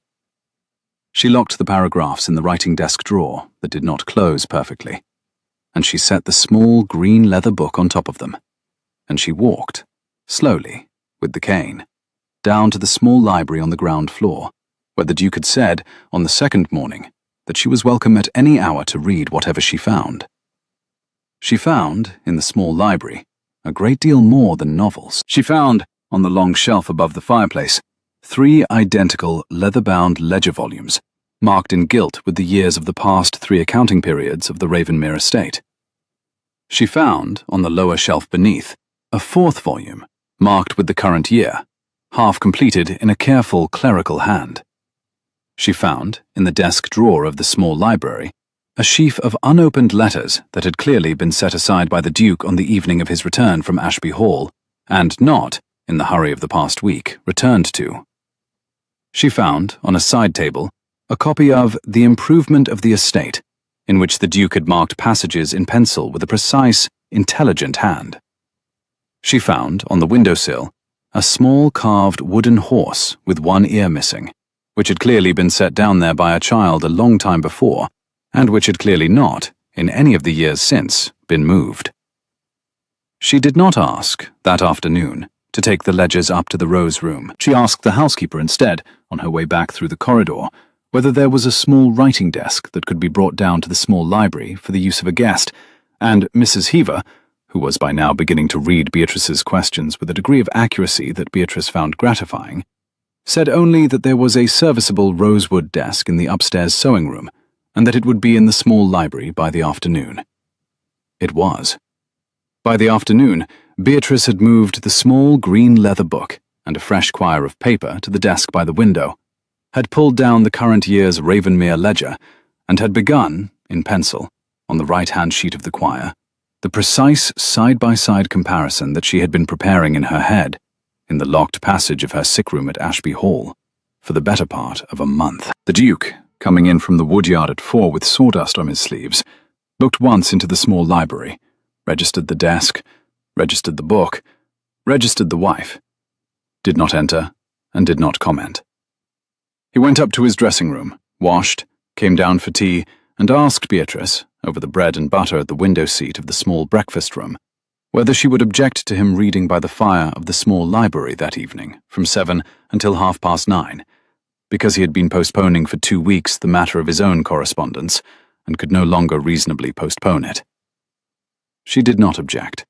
She locked the paragraphs in the writing desk drawer that did not close perfectly, and she set the small green leather book on top of them, and she walked, slowly, with the cane, down to the small library on the ground floor, where the Duke had said, on the 2nd morning, that she was welcome at any hour to read whatever she found. She found, in the small library, a great deal more than novels. She found, on the long shelf above the fireplace, 3 identical leather-bound ledger volumes, marked in gilt with the years of the past 3 accounting periods of the Ravenmere estate. She found, on the lower shelf beneath, a 4th volume, marked with the current year, half completed in a careful clerical hand. She found, in the desk drawer of the small library, a sheaf of unopened letters that had clearly been set aside by the Duke on the evening of his return from Ashby Hall, and not, in the hurry of the past week, returned to. She found, on a side table, a copy of The Improvement of the Estate, in which the Duke had marked passages in pencil with a precise, intelligent hand. She found, on the windowsill, a small carved wooden horse with 1 ear missing, which had clearly been set down there by a child a long time before, and which had clearly not, in any of the years since, been moved. She did not ask, that afternoon, to take the ledgers up to the Rose Room. She asked the housekeeper instead, on her way back through the corridor, whether there was a small writing desk that could be brought down to the small library for the use of a guest, and Mrs. Heaver, who was by now beginning to read Beatrice's questions with a degree of accuracy that Beatrice found gratifying, said only that there was a serviceable rosewood desk in the upstairs sewing room, and that it would be in the small library by the afternoon. It was. By the afternoon, Beatrice had moved the small green leather book and a fresh quire of paper to the desk by the window, had pulled down the current year's Ravenmere ledger, and had begun, in pencil, on the right-hand sheet of the quire, the precise side-by-side comparison that she had been preparing in her head, in the locked passage of her sick room at Ashby Hall, for the better part of a month. The Duke, coming in from the woodyard at 4 with sawdust on his sleeves, looked once into the small library, registered the desk, registered the book, registered the wife, did not enter, and did not comment. He went up to his dressing room, washed, came down for tea, and asked Beatrice, over the bread and butter at the window seat of the small breakfast room, whether she would object to him reading by the fire of the small library that evening, from 7 until 9:30, because he had been postponing for 2 weeks the matter of his own correspondence, and could no longer reasonably postpone it. She did not object.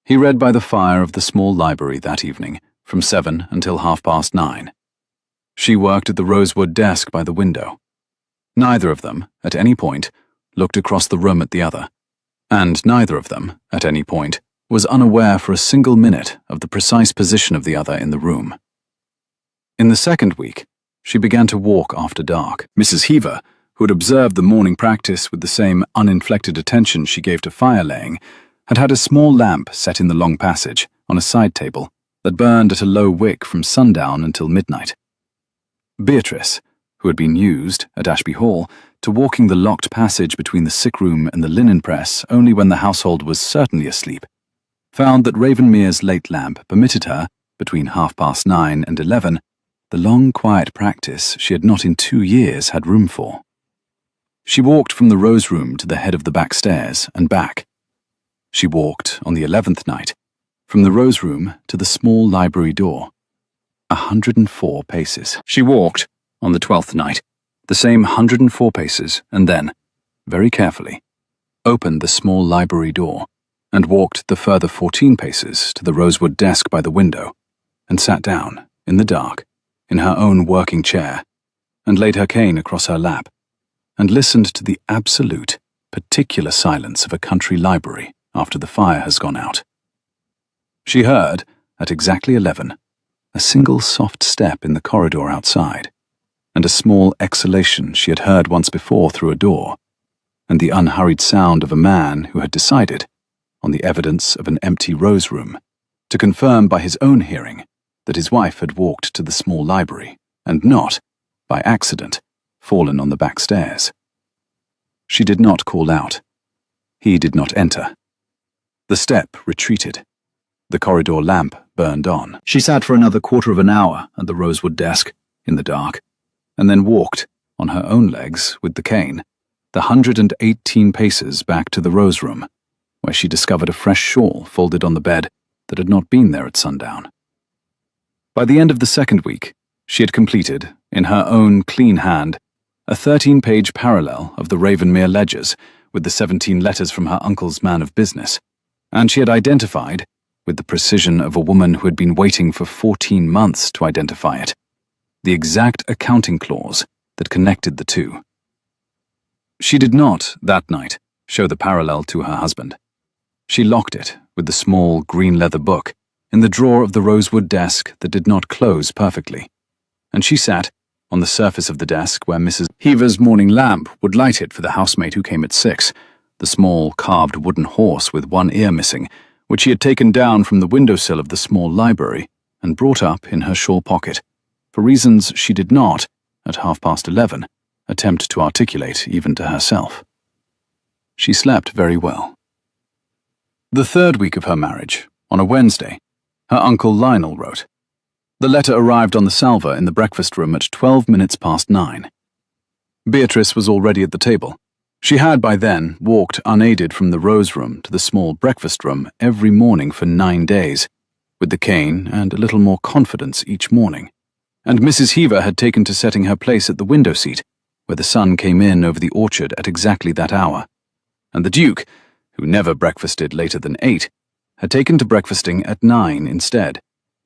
He read by the fire of the small library that evening, from 7 until 9:30. She worked at the rosewood desk by the window. Neither of them, at any point, looked across the room at the other, and neither of them, at any point, was unaware for a single minute of the precise position of the other in the room. In the second week, she began to walk after dark. Mrs. Heaver, who had observed the morning practice with the same uninflected attention she gave to fire-laying, had had a small lamp set in the long passage, on a side table, that burned at a low wick from sundown until midnight. Beatrice, who had been used, at Ashby Hall, to walking the locked passage between the sick room and the linen press only when the household was certainly asleep, found that Ravenmere's late lamp permitted her, between 9:30 and 11, the long quiet practice she had not in 2 years had room for. She walked from the Rose Room to the head of the back stairs and back. She walked, on the 11th night, from the Rose Room to the small library door, 104 paces. She walked, on the 12th night, the same 104 paces, and then, very carefully, opened the small library door, and walked the further 14 paces to the rosewood desk by the window, and sat down, in the dark, in her own working chair, and laid her cane across her lap, and listened to the absolute, particular silence of a country library after the fire has gone out. She heard, at exactly 11, a single soft step in the corridor outside, and a small exhalation she had heard once before through a door, and the unhurried sound of a man who had decided, on the evidence of an empty Rose Room, to confirm by his own hearing that his wife had walked to the small library, and not, by accident, fallen on the back stairs. She did not call out. He did not enter. The step retreated. The corridor lamp burned on. She sat for another quarter of an hour at the rosewood desk, in the dark, and then walked, on her own legs, with the cane, the 118 paces back to the Rose Room, where she discovered a fresh shawl folded on the bed that had not been there at sundown. By the end of the second week, she had completed, in her own clean hand, a 13-page parallel of the Ravenmere ledgers with the 17 letters from her uncle's man of business, and she had identified, with the precision of a woman who had been waiting for 14 months to identify it, the exact accounting clause that connected the two. She did not, that night, show the parallel to her husband. She locked it, with the small green leather book, in the drawer of the rosewood desk that did not close perfectly, and she sat on the surface of the desk where Mrs. Heaver's morning lamp would light it for the housemaid who came at 6, the small carved wooden horse with one ear missing, which she had taken down from the windowsill of the small library and brought up in her shawl pocket, for reasons she did not, at 11:30, attempt to articulate even to herself. She slept very well. The 3rd week of her marriage, on a Wednesday, her uncle Lionel wrote. The letter arrived on the salver in the breakfast room at 9:12. Beatrice was already at the table. She had by then walked unaided from the rose room to the small breakfast room every morning for 9 days, with the cane and a little more confidence each morning, and Mrs. Heaver had taken to setting her place at the window seat, where the sun came in over the orchard at exactly that hour, and the Duke, who never breakfasted later than 8, had taken to breakfasting at 9 instead,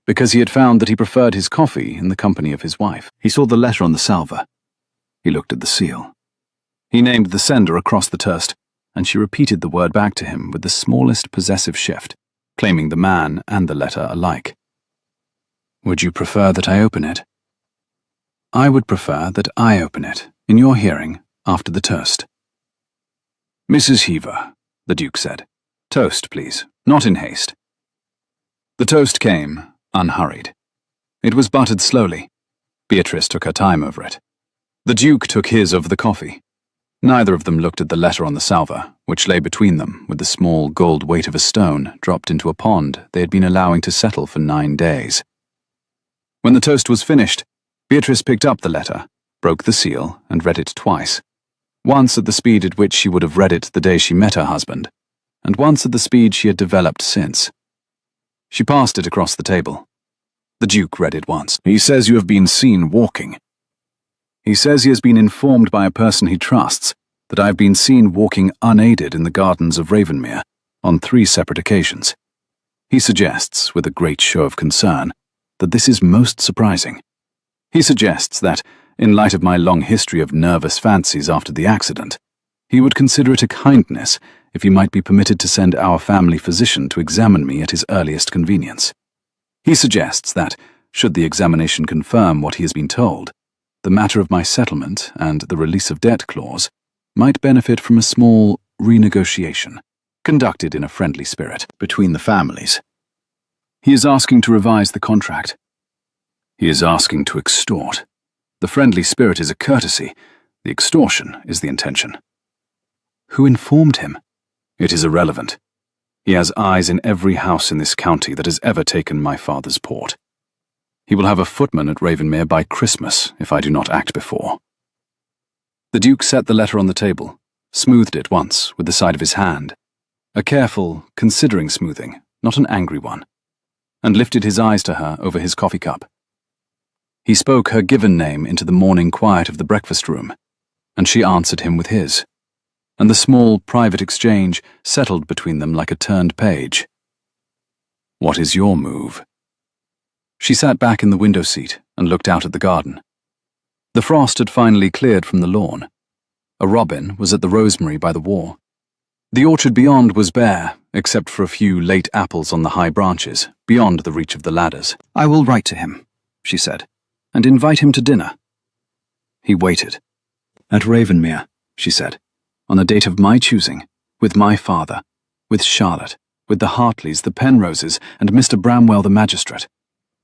because he had found that he preferred his coffee in the company of his wife. He saw the letter on the salver. He looked at the seal. He named the sender across the toast, and she repeated the word back to him with the smallest possessive shift, claiming the man and the letter alike. Would you prefer that I open it? I would prefer that I open it, in your hearing, after the toast. Mrs. Heaver, the Duke said. Toast, please, not in haste. The toast came, unhurried. It was buttered slowly. Beatrice took her time over it. The Duke took his over the coffee. Neither of them looked at the letter on the salver, which lay between them with the small gold weight of a stone dropped into a pond they had been allowing to settle for 9 days. When the toast was finished, Beatrice picked up the letter, broke the seal, and read it twice. Once at the speed at which she would have read it the day she met her husband, and once at the speed she had developed since. She passed it across the table. The Duke read it once. He says you have been seen walking. He says he has been informed by a person he trusts that I have been seen walking unaided in the gardens of Ravenmere on 3 separate occasions. He suggests, with a great show of concern, that this is most surprising. He suggests that, in light of my long history of nervous fancies after the accident, he would consider it a kindness if he might be permitted to send our family physician to examine me at his earliest convenience. He suggests that, should the examination confirm what he has been told, the matter of my settlement and the release of debt clause might benefit from a small renegotiation, conducted in a friendly spirit, between the families. He is asking to revise the contract. He is asking to extort. The friendly spirit is a courtesy, the extortion is the intention. Who informed him? It is irrelevant. He has eyes in every house in this county that has ever taken my father's port. He will have a footman at Ravenmere by Christmas if I do not act before. The Duke set the letter on the table, smoothed it once with the side of his hand, a careful, considering smoothing, not an angry one, and lifted his eyes to her over his coffee cup. He spoke her given name into the morning quiet of the breakfast room, and she answered him with his, and the small private exchange settled between them like a turned page. What is your move? She sat back in the window seat and looked out at the garden. The frost had finally cleared from the lawn. A robin was at the rosemary by the wall. The orchard beyond was bare, except for a few late apples on the high branches, beyond the reach of the ladders. I will write to him, she said, and invite him to dinner. He waited. At Ravenmere, she said, on a date of my choosing, with my father, with Charlotte, with the Hartleys, the Penroses, and Mr. Bramwell the magistrate.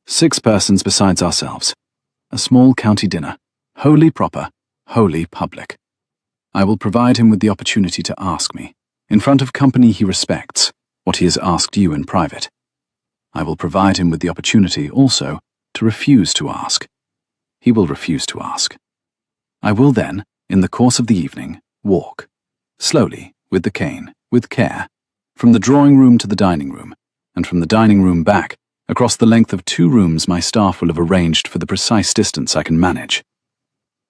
6 persons besides ourselves. A small county dinner, wholly proper, wholly public. I will provide him with the opportunity to ask me, in front of company he respects, what he has asked you in private. I will provide him with the opportunity, also, to refuse to ask. He will refuse to ask. I will then, in the course of the evening, walk, slowly, with the cane, with care, from the drawing room to the dining room, and from the dining room back, across the length of 2 rooms my staff will have arranged for the precise distance I can manage.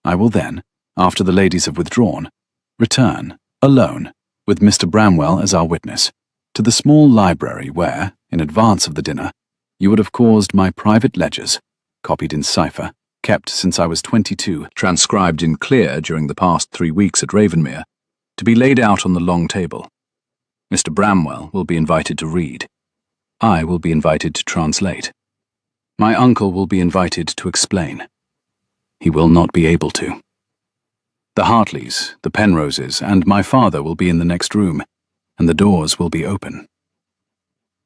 I will then, after the ladies have withdrawn, return, alone, with Mr. Bramwell as our witness, to the small library where, in advance of the dinner, you would have caused my private ledgers, copied in cipher, kept since I was 22, transcribed in clear during the past 3 weeks at Ravenmere, to be laid out on the long table. Mr. Bramwell will be invited to read. I will be invited to translate. My uncle will be invited to explain. He will not be able to. The Hartleys, the Penroses, and my father will be in the next room, and the doors will be open.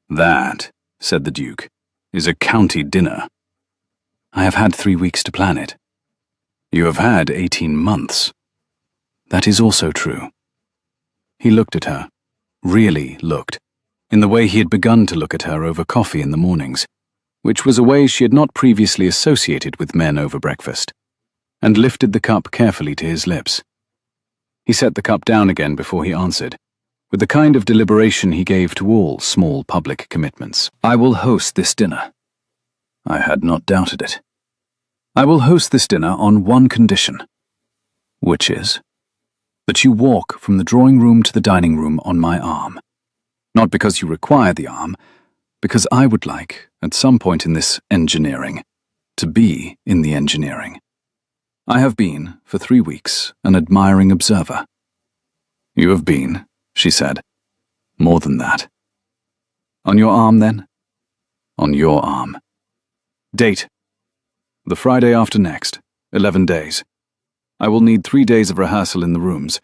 That, said the Duke, is a county dinner. I have had 3 weeks to plan it. You have had 18 months. That is also true. He looked at her, really looked, in the way he had begun to look at her over coffee in the mornings, which was a way she had not previously associated with men over breakfast, and lifted the cup carefully to his lips. He set the cup down again before he answered, with the kind of deliberation he gave to all small public commitments. I will host this dinner. I had not doubted it. I will host this dinner on one condition, which is that you walk from the drawing room to the dining room on my arm. Not because you require the arm, because I would like, at some point in this engineering, to be in the engineering. I have been, for 3 weeks, an admiring observer. You have been, she said, more than that. On your arm, then? On your arm. Date: the Friday after next, 11 days. I will need 3 days of rehearsal in the rooms.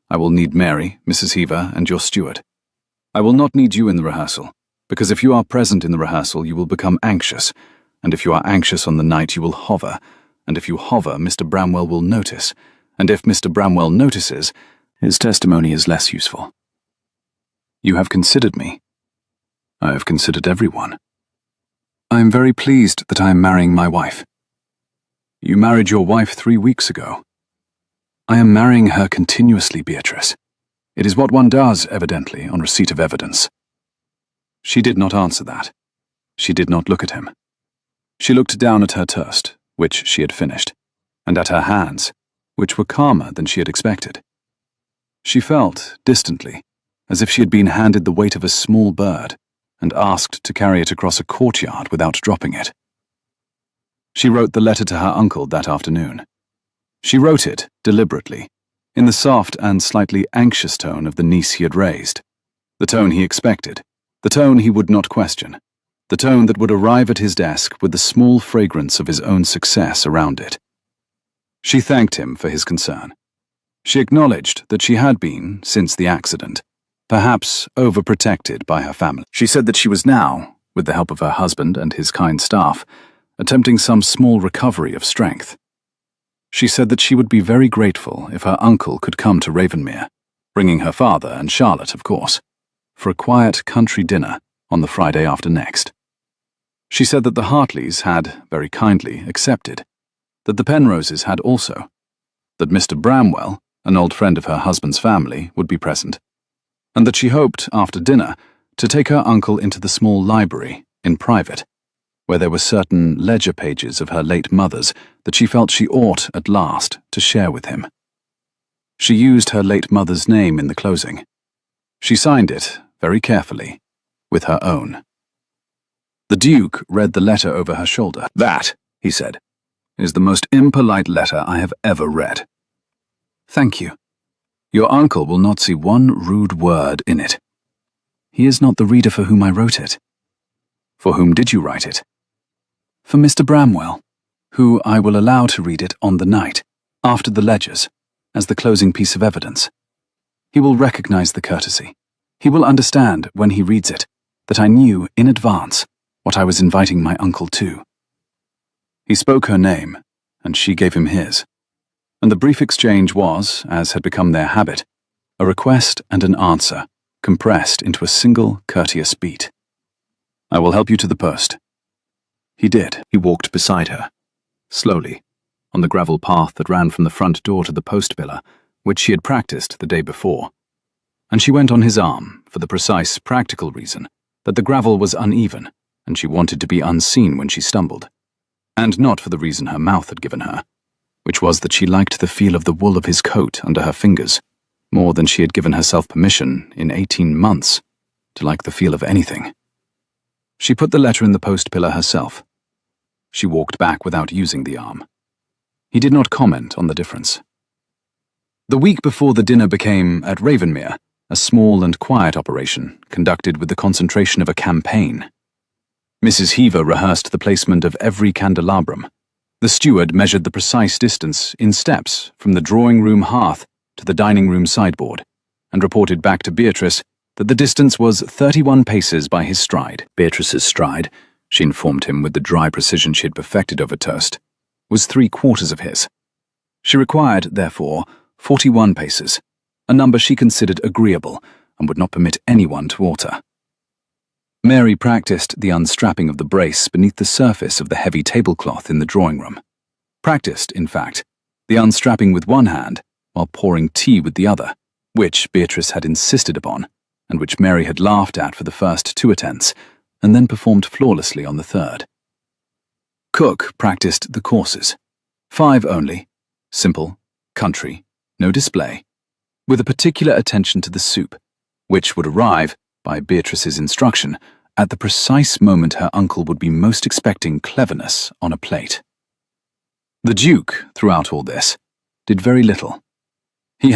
I will need Mary, Mrs. Heaver, and your steward. I will not need you in the rehearsal, because if you are present in the rehearsal, you will become anxious, and if you are anxious on the night, you will hover, and if you hover, Mr. Bramwell will notice, and if Mr. Bramwell notices, his testimony is less useful. You have considered me. I have considered everyone. I am very pleased that I am marrying my wife. You married your wife 3 weeks ago. I am marrying her continuously, Beatrice. It is what one does, evidently, on receipt of evidence. She did not answer that. She did not look at him. She looked down at her toast, which she had finished, and at her hands, which were calmer than she had expected. She felt, distantly, as if she had been handed the weight of a small bird and asked to carry it across a courtyard without dropping it. She wrote the letter to her uncle that afternoon. She wrote it, deliberately, in the soft and slightly anxious tone of the niece he had raised, the tone he expected, the tone he would not question, the tone that would arrive at his desk with the small fragrance of his own success around it. She thanked him for his concern. She acknowledged that she had been, since the accident, perhaps overprotected by her family. She said that she was now, with the help of her husband and his kind staff, attempting some small recovery of strength. She said that she would be very grateful if her uncle could come to Ravenmere, bringing her father and Charlotte, of course, for a quiet country dinner on the Friday after next. She said that the Hartleys had, very kindly, accepted, that the Penroses had also, that Mr. Bramwell, an old friend of her husband's family, would be present, and that she hoped, after dinner, to take her uncle into the small library, in private, where there were certain ledger pages of her late mother's that she felt she ought, at last, to share with him. She used her late mother's name in the closing. She signed it, very carefully, with her own. The Duke read the letter over her shoulder. That, he said, is the most impolite letter I have ever read. Thank you. Your uncle will not see one rude word in it. He is not the reader for whom I wrote it. For whom did you write it? For Mr. Bramwell, who I will allow to read it on the night, after the ledgers, as the closing piece of evidence. He will recognize the courtesy. He will understand, when he reads it, that I knew, in advance, what I was inviting my uncle to. He spoke her name, and she gave him his, and the brief exchange was, as had become their habit, a request and an answer, compressed into a single courteous beat. I will help you to the post. He did. He walked beside her, slowly, on the gravel path that ran from the front door to the post villa, which she had practiced the day before, and she went on his arm for the precise practical reason that the gravel was uneven, and she wanted to be unseen when she stumbled, and not for the reason her mouth had given her, which was that she liked the feel of the wool of his coat under her fingers, more than she had given herself permission in 18 months to like the feel of anything. She put the letter in the post pillar herself. She walked back without using the arm. He did not comment on the difference. The week before the dinner became, at Ravenmere, a small and quiet operation conducted with the concentration of a campaign. Mrs. Heaver rehearsed the placement of every candelabrum. The steward measured the precise distance in steps from the drawing-room hearth to the dining-room sideboard, and reported back to Beatrice that the distance was 31 paces by his stride. Beatrice's stride, she informed him with the dry precision she had perfected over toast, was 3/4 of his. She required, therefore, 41 paces, a number she considered agreeable and would not permit anyone to alter. Mary practiced the unstrapping of the brace beneath the surface of the heavy tablecloth in the drawing-room. Practiced, in fact, the unstrapping with one hand while pouring tea with the other, which Beatrice had insisted upon, and which Mary had laughed at for the first 2 attempts, and then performed flawlessly on the third. Cook practiced the courses, 5 only, simple, country, no display, with a particular attention to the soup, which would arrive, by Beatrice's instruction, at the precise moment her uncle would be most expecting cleverness on a plate. The Duke, throughout all this, did very little. He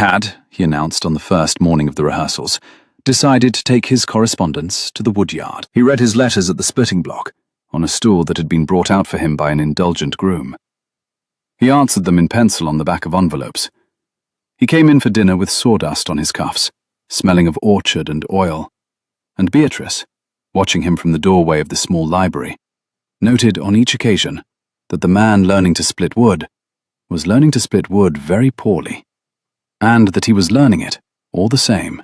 announced on the first morning of the rehearsals, decided to take his correspondence to the woodyard. He read his letters at the splitting block, on a stool that had been brought out for him by an indulgent groom. He answered them in pencil on the back of envelopes. He came in for dinner with sawdust on his cuffs, smelling of orchard and oil, and Beatrice, watching him from the doorway of the small library, noted on each occasion that the man learning to split wood was learning to split wood very poorly, and that he was learning it, all the same,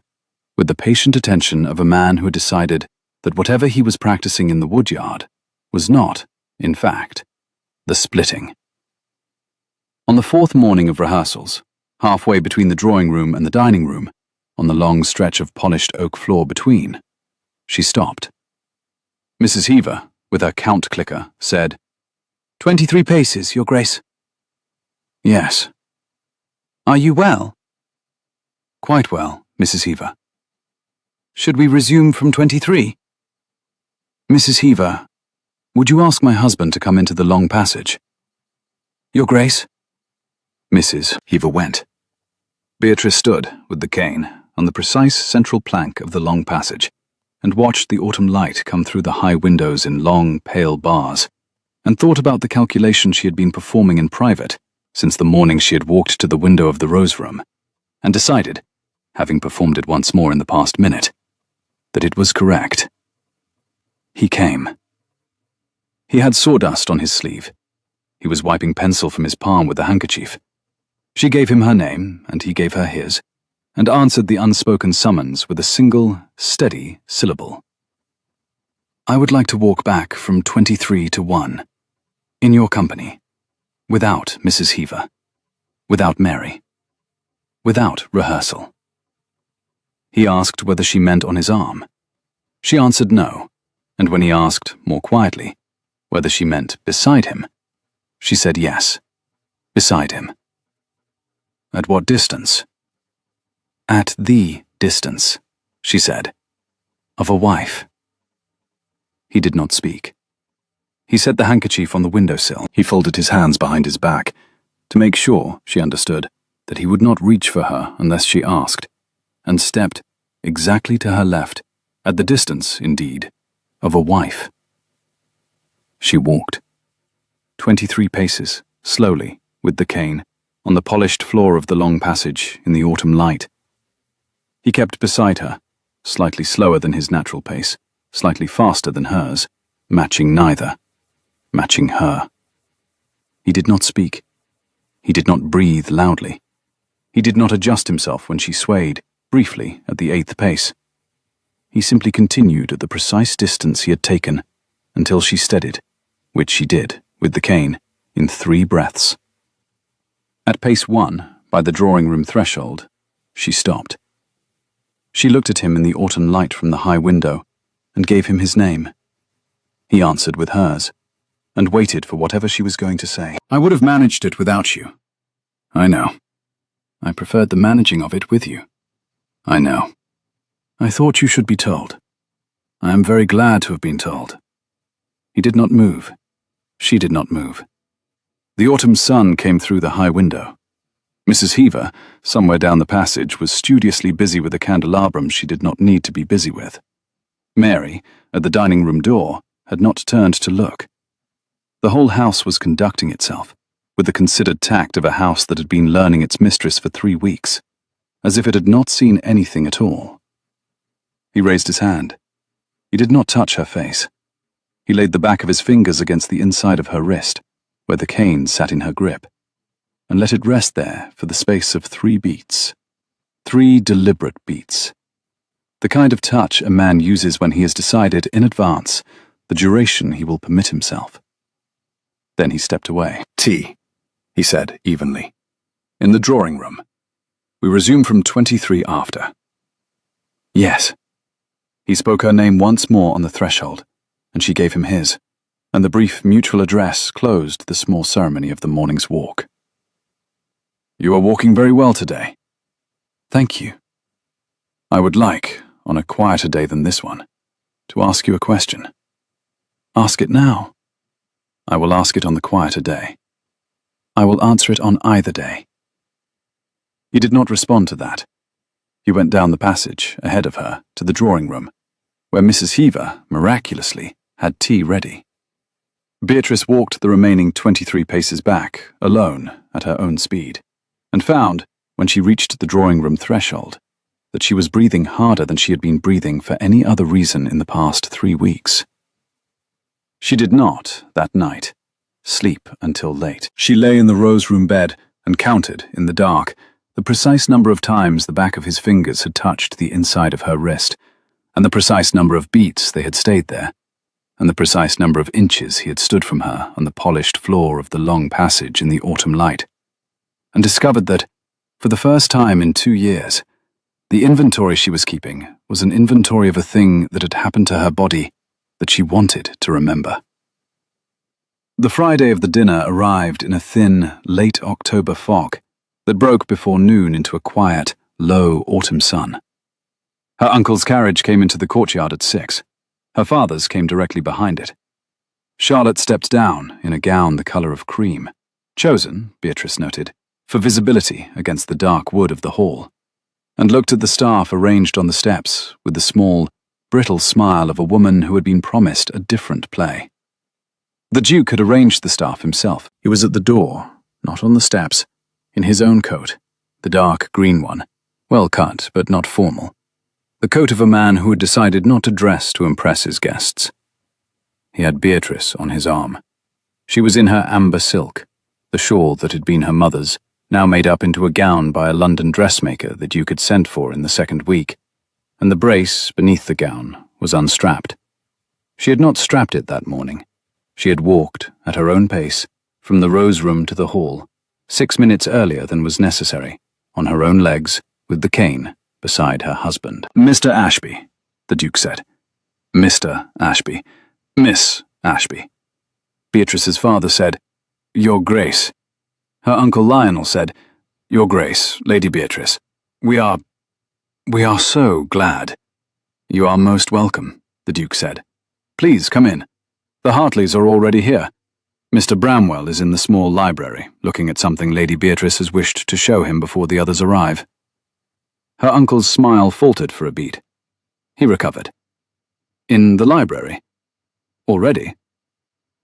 with the patient attention of a man who had decided that whatever he was practicing in the woodyard was not, in fact, the splitting. On the 4th morning of rehearsals, halfway between the drawing-room and the dining-room, on the long stretch of polished oak floor between, she stopped. Mrs. Heaver, with her count clicker, said, 23 paces, Your Grace. Yes. Are you well? Quite well, Mrs. Heaver. Should we resume from 23? Mrs. Heaver, would you ask my husband to come into the long passage? Your Grace. Mrs. Heaver went. Beatrice stood, with the cane, on the precise central plank of the long passage, and watched the autumn light come through the high windows in long, pale bars, and thought about the calculation she had been performing in private since the morning she had walked to the window of the rose room, and decided, having performed it once more in the past minute, that it was correct. He came. He had sawdust on his sleeve. He was wiping pencil from his palm with a handkerchief. She gave him her name, and he gave her his, and answered the unspoken summons with a single, steady syllable. I would like to walk back from 23 to 1, in your company, without Mrs. Heaver, without Mary, without rehearsal. He asked whether she meant on his arm. She answered no, and when he asked, more quietly, whether she meant beside him, she said yes, beside him. At what distance? At the distance, she said, of a wife. He did not speak. He set the handkerchief on the windowsill. He folded his hands behind his back, to make sure, she understood, that he would not reach for her unless she asked, and stepped exactly to her left, at the distance, indeed, of a wife. She walked. 23 paces, slowly, with the cane, on the polished floor of the long passage in the autumn light. He kept beside her, slightly slower than his natural pace, slightly faster than hers, matching neither, matching her. He did not speak. He did not breathe loudly. He did not adjust himself when she swayed, briefly, at the 8th pace. He simply continued at the precise distance he had taken, until she steadied, which she did, with the cane, in 3 breaths. At pace 1, by the drawing-room threshold, she stopped. She looked at him in the autumn light from the high window, and gave him his name. He answered with hers, and waited for whatever she was going to say. I would have managed it without you, I know. I preferred the managing of it with you. I know. I thought you should be told. I am very glad to have been told. He did not move. She did not move. The autumn sun came through the high window. Mrs. Heaver, somewhere down the passage, was studiously busy with a candelabrum she did not need to be busy with. Mary, at the dining room door, had not turned to look. The whole house was conducting itself, with the considered tact of a house that had been learning its mistress for 3 weeks, as if it had not seen anything at all. He raised his hand. He did not touch her face. He laid the back of his fingers against the inside of her wrist, where the cane sat in her grip, and let it rest there for the space of 3 beats. 3 deliberate beats. The kind of touch a man uses when he has decided in advance the duration he will permit himself. Then he stepped away. "Tea," he said evenly. "In the drawing room. We resume from 23 after." "Yes." He spoke her name once more on the threshold, and she gave him his, and the brief mutual address closed the small ceremony of the morning's walk. "You are walking very well today." "Thank you." "I would like, on a quieter day than this one, to ask you a question." "Ask it now." "I will ask it on the quieter day." "I will answer it on either day." He did not respond to that. He went down the passage, ahead of her, to the drawing room, where Mrs. Heaver, miraculously, had tea ready. Beatrice walked the remaining 23 paces back, alone, at her own speed, and found, when she reached the drawing room threshold, that she was breathing harder than she had been breathing for any other reason in the past 3 weeks. She did not, that night, sleep until late. She lay in the rose-room bed and counted, in the dark, the precise number of times the back of his fingers had touched the inside of her wrist, and the precise number of beats they had stayed there, and the precise number of inches he had stood from her on the polished floor of the long passage in the autumn light, and discovered that, for the first time in 2 years, the inventory she was keeping was an inventory of a thing that had happened to her body that she wanted to remember. The Friday of the dinner arrived in a thin, late October fog that broke before noon into a quiet, low autumn sun. Her uncle's carriage came into the courtyard at 6. Her father's came directly behind it. Charlotte stepped down in a gown the colour of cream, chosen, Beatrice noted, for visibility against the dark wood of the hall, and looked at the staff arranged on the steps with the small, brittle smile of a woman who had been promised a different play. The Duke had arranged the staff himself. He was at the door, not on the steps, in his own coat, the dark green one, well cut but not formal, the coat of a man who had decided not to dress to impress his guests. He had Beatrice on his arm. She was in her amber silk, the shawl that had been her mother's, now made up into a gown by a London dressmaker the Duke had sent for in the 2nd week, and the brace beneath the gown was unstrapped. She had not strapped it that morning. She had walked, at her own pace, from the rose room to the hall, 6 minutes earlier than was necessary, on her own legs, with the cane beside her husband. "Mr. Ashby," the Duke said. "Mr. Ashby. Miss Ashby." Beatrice's father said, "Your Grace." Her Uncle Lionel said, "Your Grace, Lady Beatrice, we are so glad." "You are most welcome," the Duke said. "Please come in. The Hartleys are already here. Mr. Bramwell is in the small library, looking at something Lady Beatrice has wished to show him before the others arrive." Her uncle's smile faltered for a beat. He recovered. "In the library? Already?"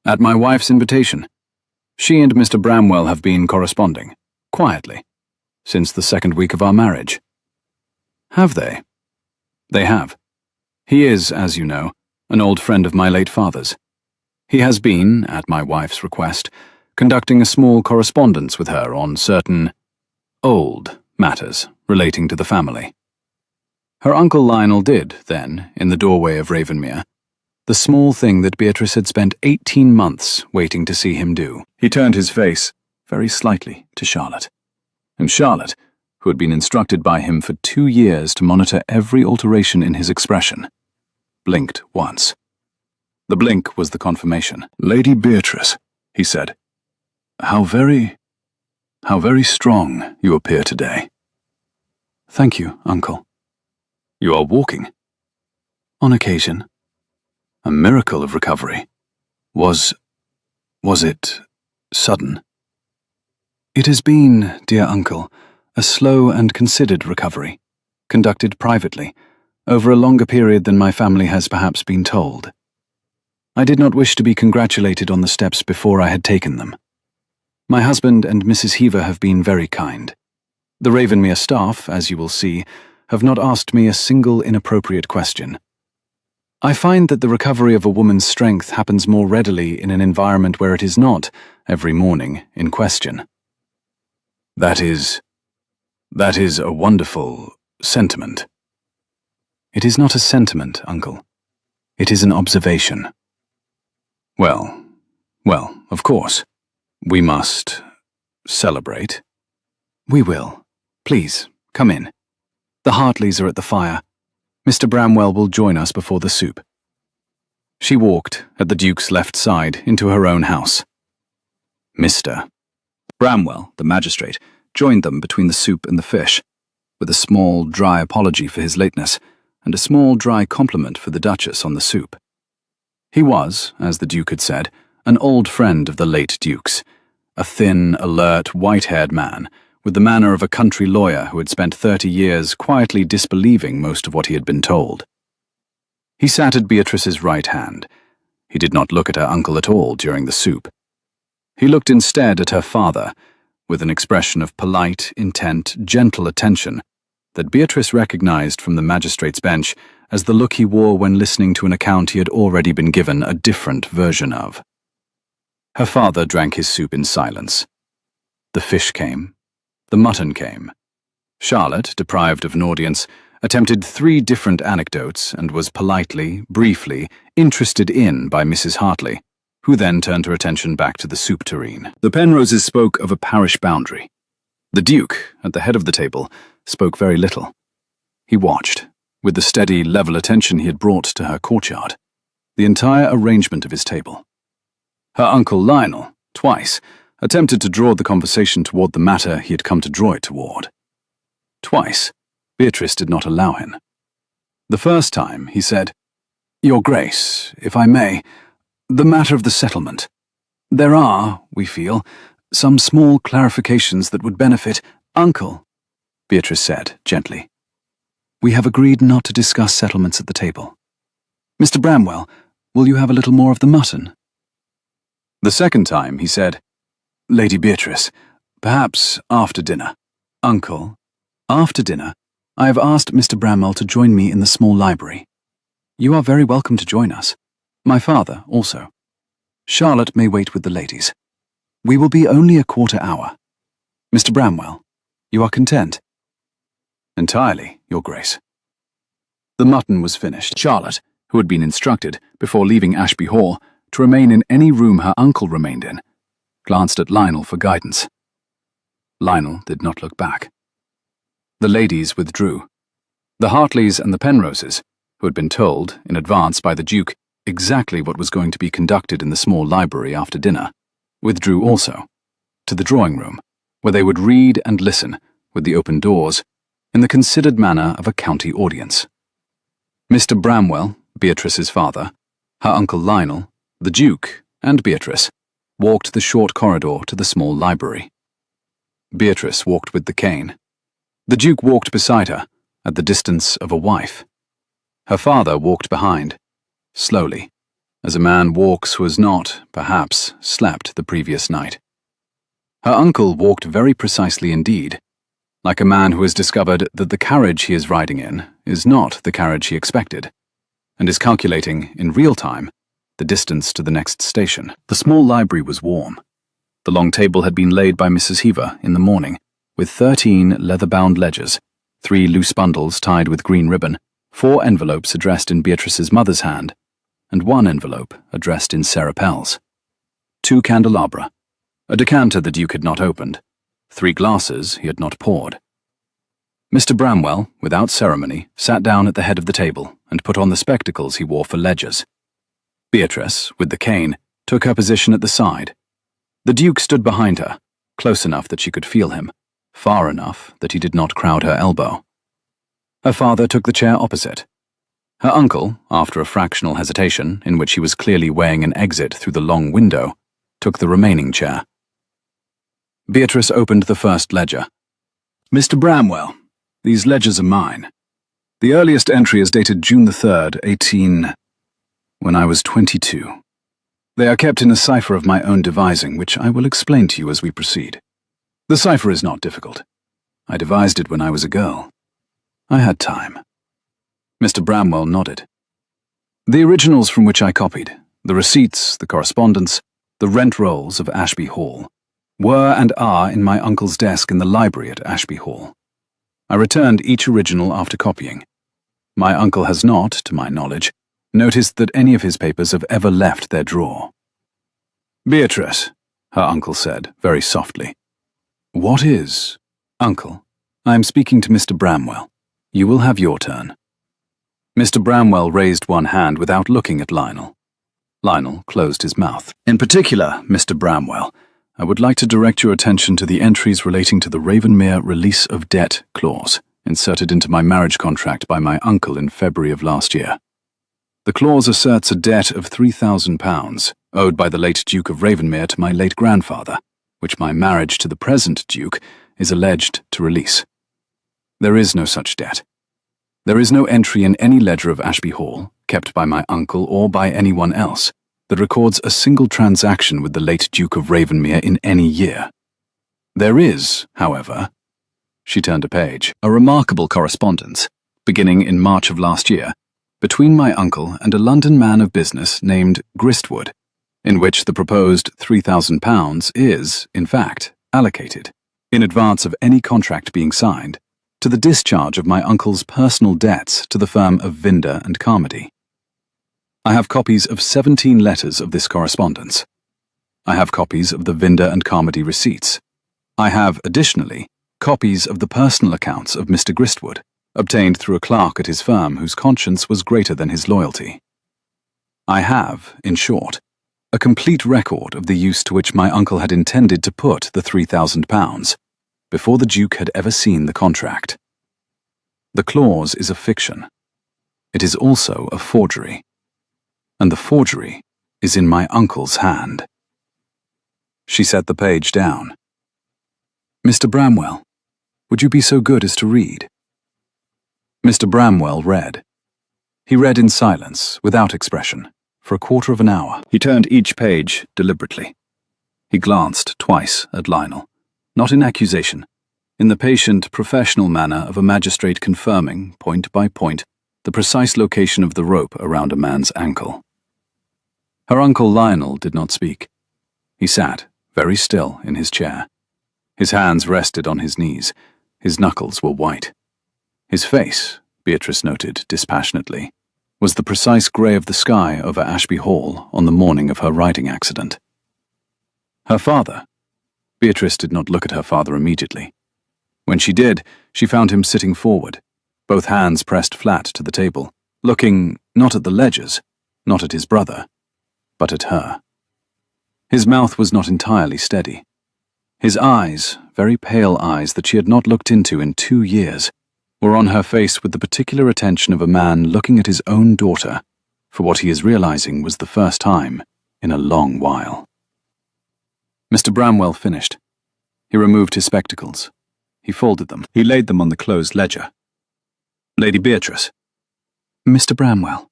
"At my wife's invitation. She and Mr. Bramwell have been corresponding, quietly, since the 2nd week of our marriage." "Have they?" "They have. He is, as you know, an old friend of my late father's. He has been, at my wife's request, conducting a small correspondence with her on certain old matters relating to the family." Her Uncle Lionel did, then, in the doorway of Ravenmere, the small thing that Beatrice had spent 18 months waiting to see him do. He turned his face, very slightly, to Charlotte. And Charlotte, who had been instructed by him for 2 years to monitor every alteration in his expression, blinked once. The blink was the confirmation. "Lady Beatrice," he said. "How very—" How very strong you appear today." "Thank you, Uncle." "You are walking?" "On occasion." "A miracle of recovery. Was it sudden?" "It has been, dear Uncle, a slow and considered recovery, conducted privately, over a longer period than my family has perhaps been told. I did not wish to be congratulated on the steps before I had taken them. My husband and Mrs. Heaver have been very kind. The Ravenmere staff, as you will see, have not asked me a single inappropriate question. I find that the recovery of a woman's strength happens more readily in an environment where it is not, every morning, in question." That is a wonderful sentiment." "It is not a sentiment, Uncle. It is an observation." Well, of course. We must celebrate." "We will. Please, come in. The Hartleys are at the fire. Mr. Bramwell will join us before the soup." She walked, at the Duke's left side, into her own house. Mr. Bramwell, the magistrate, joined them between the soup and the fish, with a small, dry apology for his lateness, and a small, dry compliment for the Duchess on the soup. He was, as the Duke had said, an old friend of the late Duke's, a thin, alert, white-haired man, with the manner of a country lawyer who had spent 30 years quietly disbelieving most of what he had been told. He sat at Beatrice's right hand. He did not look at her uncle at all during the soup. He looked instead at her father, with an expression of polite, intent, gentle attention that Beatrice recognized from the magistrate's bench as the look he wore when listening to an account he had already been given a different version of. Her father drank his soup in silence. The fish came. The mutton came. Charlotte, deprived of an audience, attempted 3 different anecdotes and was politely, briefly, interested in by Mrs. Hartley, who then turned her attention back to the soup tureen. The Penroses spoke of a parish boundary. The Duke, at the head of the table, spoke very little. He watched, with the steady, level attention he had brought to her courtyard, the entire arrangement of his table. Her uncle Lionel, twice, attempted to draw the conversation toward the matter he had come to draw it toward. Twice, Beatrice did not allow him. The first time, he said, "Your Grace, if I may, the matter of the settlement. There are, we feel, some small clarifications that would benefit—" "Uncle," Beatrice said, gently, "we have agreed not to discuss settlements at the table. Mr. Bramwell, will you have a little more of the mutton?" The second time, he said, "Lady Beatrice, perhaps after dinner." "Uncle, after dinner, I have asked Mr. Bramwell to join me in the small library. You are very welcome to join us. My father, also. Charlotte may wait with the ladies. We will be only a quarter hour. Mr. Bramwell, you are content?" "Entirely, Your Grace." The mutton was finished. Charlotte, who had been instructed, before leaving Ashby Hall, to remain in any room her uncle remained in, glanced at Lionel for guidance. Lionel did not look back. The ladies withdrew. The Hartleys and the Penroses, who had been told, in advance by the Duke, exactly what was going to be conducted in the small library after dinner, withdrew also, to the drawing-room, where they would read and listen, with the open doors, in the considered manner of a county audience. Mr. Bramwell, Beatrice's father, her uncle Lionel, the Duke, and Beatrice walked the short corridor to the small library. Beatrice walked with the cane. The Duke walked beside her, at the distance of a wife. Her father walked behind, slowly, as a man walks who has not, perhaps, slept the previous night. Her uncle walked very precisely indeed, like a man who has discovered that the carriage he is riding in is not the carriage he expected, and is calculating, in real time, the distance to the next station. The small library was warm. The long table had been laid by Mrs. Heaver in the morning, with 13 leather-bound ledgers, 3 loose bundles tied with green ribbon, 4 envelopes addressed in Beatrice's mother's hand, and 1 envelope addressed in Sarah Pell's. 2 candelabra, a decanter the Duke had not opened, 3 glasses he had not poured. Mr. Bramwell, without ceremony, sat down at the head of the table and put on the spectacles he wore for ledgers. Beatrice, with the cane, took her position at the side. The Duke stood behind her, close enough that she could feel him, far enough that he did not crowd her elbow. Her father took the chair opposite. Her uncle, after a fractional hesitation, in which he was clearly weighing an exit through the long window, took the remaining chair. Beatrice opened the first ledger. Mr. Bramwell, these ledgers are mine. The earliest entry is dated June the 3rd, when I was 22. They are kept in a cipher of my own devising, which I will explain to you as we proceed. The cipher is not difficult. I devised it when I was a girl. I had time. Mr. Bramwell nodded. The originals from which I copied, the receipts, the correspondence, the rent rolls of Ashby Hall, were and are in my uncle's desk in the library at Ashby Hall. I returned each original after copying. My uncle has not, to my knowledge, noticed that any of his papers have ever left their drawer. Beatrice, her uncle said, very softly. What is? Uncle, I am speaking to Mr. Bramwell. You will have your turn. Mr. Bramwell raised one hand without looking at Lionel. Lionel closed his mouth. In particular, Mr. Bramwell, I would like to direct your attention to the entries relating to the Ravenmere release of debt clause, inserted into my marriage contract by my uncle in February of last year. The clause asserts a debt of £3,000, owed by the late Duke of Ravenmere to my late grandfather, which my marriage to the present Duke is alleged to release. There is no such debt. There is no entry in any ledger of Ashby Hall, kept by my uncle or by anyone else, that records a single transaction with the late Duke of Ravenmere in any year. There is, however, she turned a page, a remarkable correspondence, beginning in March of last year, between my uncle and a London man of business named Gristwood, in which the proposed £3,000 is, in fact, allocated, in advance of any contract being signed, to the discharge of my uncle's personal debts to the firm of Vinder and Carmody. I have copies of 17 letters of this correspondence. I have copies of the Vinder and Carmody receipts. I have, additionally, copies of the personal accounts of Mr. Gristwood, obtained through a clerk at his firm whose conscience was greater than his loyalty. I have, in short, a complete record of the use to which my uncle had intended to put the £3,000, before the Duke had ever seen the contract. The clause is a fiction. It is also a forgery. And the forgery is in my uncle's hand. She set the page down. Mr. Bramwell, would you be so good as to read? Mr. Bramwell read. He read in silence, without expression, for a quarter of an hour. He turned each page deliberately. He glanced twice at Lionel, not in accusation, in the patient, professional manner of a magistrate confirming, point by point, the precise location of the rope around a man's ankle. Her uncle Lionel did not speak. He sat, very still, in his chair. His hands rested on his knees. His knuckles were white. His face, Beatrice noted dispassionately, was the precise grey of the sky over Ashby Hall on the morning of her riding accident. Her father. Beatrice did not look at her father immediately. When she did, she found him sitting forward, both hands pressed flat to the table, looking not at the ledgers, not at his brother, but at her. His mouth was not entirely steady. His eyes, very pale eyes that she had not looked into in 2 years, were on her face with the particular attention of a man looking at his own daughter, for what he is realizing was the first time in a long while. Mr. Bramwell finished. He removed his spectacles. He folded them. He laid them on the closed ledger. Lady Beatrice. Mr. Bramwell.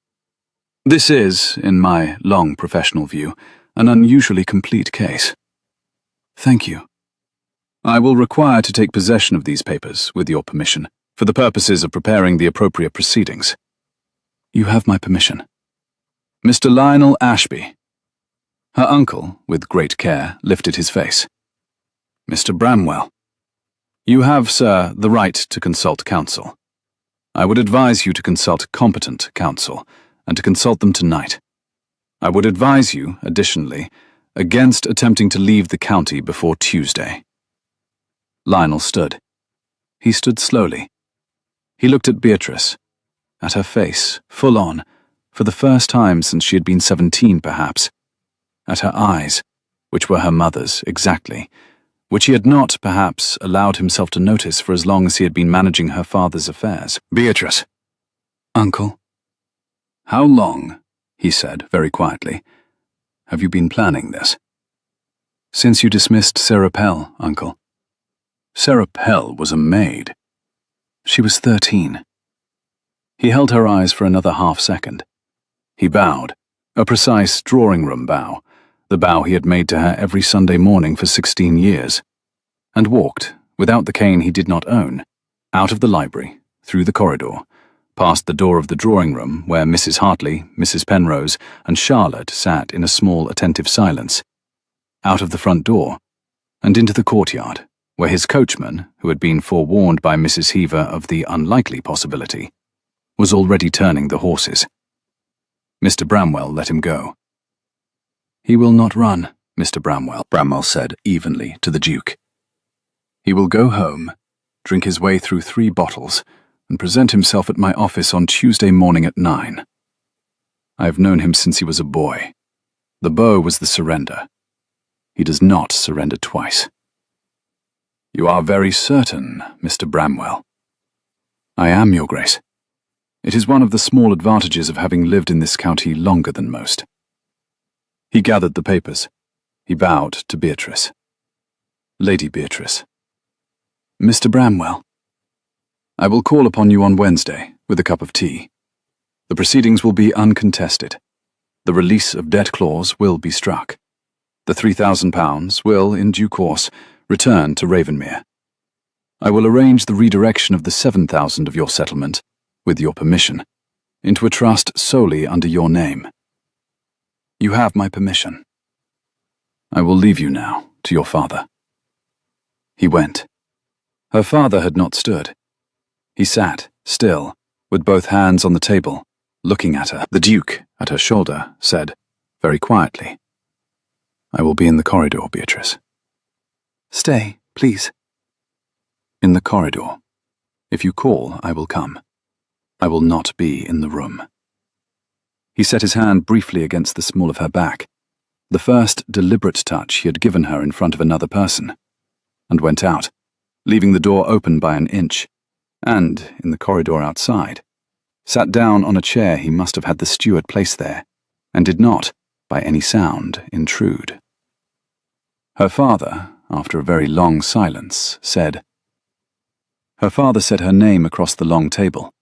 This is, in my long professional view, an unusually complete case. Thank you. I will require to take possession of these papers, with your permission, for the purposes of preparing the appropriate proceedings. You have my permission. Mr. Lionel Ashby. Her uncle, with great care, lifted his face. Mr. Bramwell. You have, sir, the right to consult counsel. I would advise you to consult competent counsel, and to consult them tonight. I would advise you, additionally, against attempting to leave the county before Tuesday. Lionel stood. He stood slowly. He looked at Beatrice, at her face, full on, for the first time since she had been 17 perhaps, at her eyes, which were her mother's exactly, which he had not, perhaps, allowed himself to notice for as long as he had been managing her father's affairs. "Beatrice." "Uncle." "How long," he said very quietly, "have you been planning this?" "Since you dismissed Sarah Pell, Uncle." Sarah Pell was a maid. She was 13. He held her eyes for another half-second. He bowed, a precise drawing-room bow, the bow he had made to her every Sunday morning for 16 years, and walked, without the cane he did not own, out of the library, through the corridor, past the door of the drawing-room where Mrs. Hartley, Mrs. Penrose, and Charlotte sat in a small attentive silence, out of the front door, and into the courtyard, where his coachman, who had been forewarned by Mrs. Heaver of the unlikely possibility, was already turning the horses. Mr. Bramwell let him go. "He will not run, Mr. Bramwell said evenly to the Duke. "He will go home, drink his way through 3 bottles, and present himself at my office on Tuesday morning at 9. I have known him since he was a boy. The bow was the surrender. He does not surrender twice." "You are very certain, Mr. Bramwell." "I am, Your Grace. It is one of the small advantages of having lived in this county longer than most." He gathered the papers. He bowed to Beatrice. "Lady Beatrice." "Mr. Bramwell." "I will call upon you on Wednesday with a cup of tea. The proceedings will be uncontested. The release of debt clause will be struck. The £3,000 will, in due course, return to Ravenmere. I will arrange the redirection of the 7,000 of your settlement, with your permission, into a trust solely under your name. You have my permission. I will leave you now to your father." He went. Her father had not stood. He sat, still, with both hands on the table, looking at her. The Duke, at her shoulder, said, very quietly, "I will be in the corridor, Beatrice." "Stay, please." "In the corridor. If you call, I will come. I will not be in the room." He set his hand briefly against the small of her back, the first deliberate touch he had given her in front of another person, and went out, leaving the door open by an inch, and, in the corridor outside, sat down on a chair he must have had the steward place there, and did not, by any sound, intrude. Her father, after a very long silence, said. Her father said her name across the long table,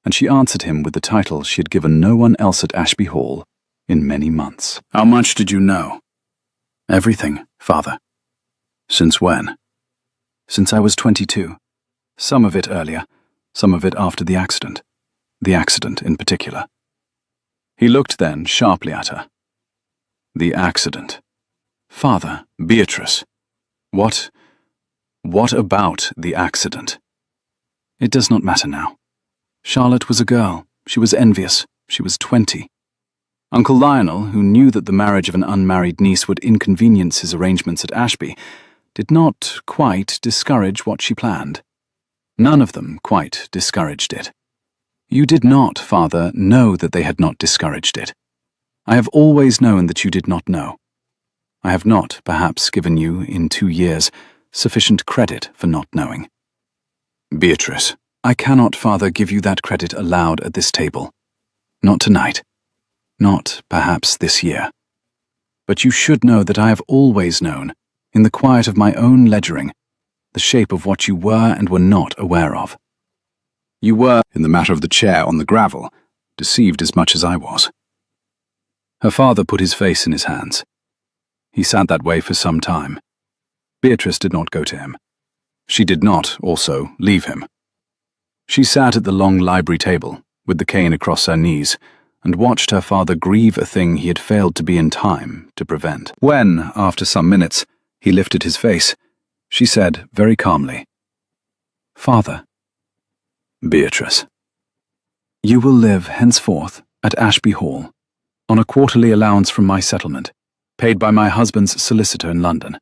and she answered him with the title she had given no one else at Ashby Hall in many months. "How much did you know?" "Everything, father." "Since when?" "Since I was 22. Some of it earlier, some of it after the accident. The accident in particular." He looked then sharply at her. "The accident. Father, Beatrice. What about the accident?" "It does not matter now. Charlotte was a girl. She was envious. She was 20. Uncle Lionel, who knew that the marriage of an unmarried niece would inconvenience his arrangements at Ashby, did not quite discourage what she planned. None of them quite discouraged it. You did not, father, know that they had not discouraged it. I have always known that you did not know. I have not, perhaps, given you, in 2 years, sufficient credit for not knowing. Beatrice, I cannot, father, give you that credit aloud at this table. Not tonight. Not, perhaps, this year. But you should know that I have always known, in the quiet of my own ledgering, the shape of what you were and were not aware of. You were, in the matter of the chair on the gravel, deceived as much as I was." Her father put his face in his hands. He sat that way for some time. Beatrice did not go to him. She did not, also, leave him. She sat at the long library table, with the cane across her knees, and watched her father grieve a thing he had failed to be in time to prevent. When, after some minutes, he lifted his face, she said very calmly, "Father." "Beatrice." "You will live henceforth at Ashby Hall, on a quarterly allowance from my settlement, paid by my husband's solicitor in London.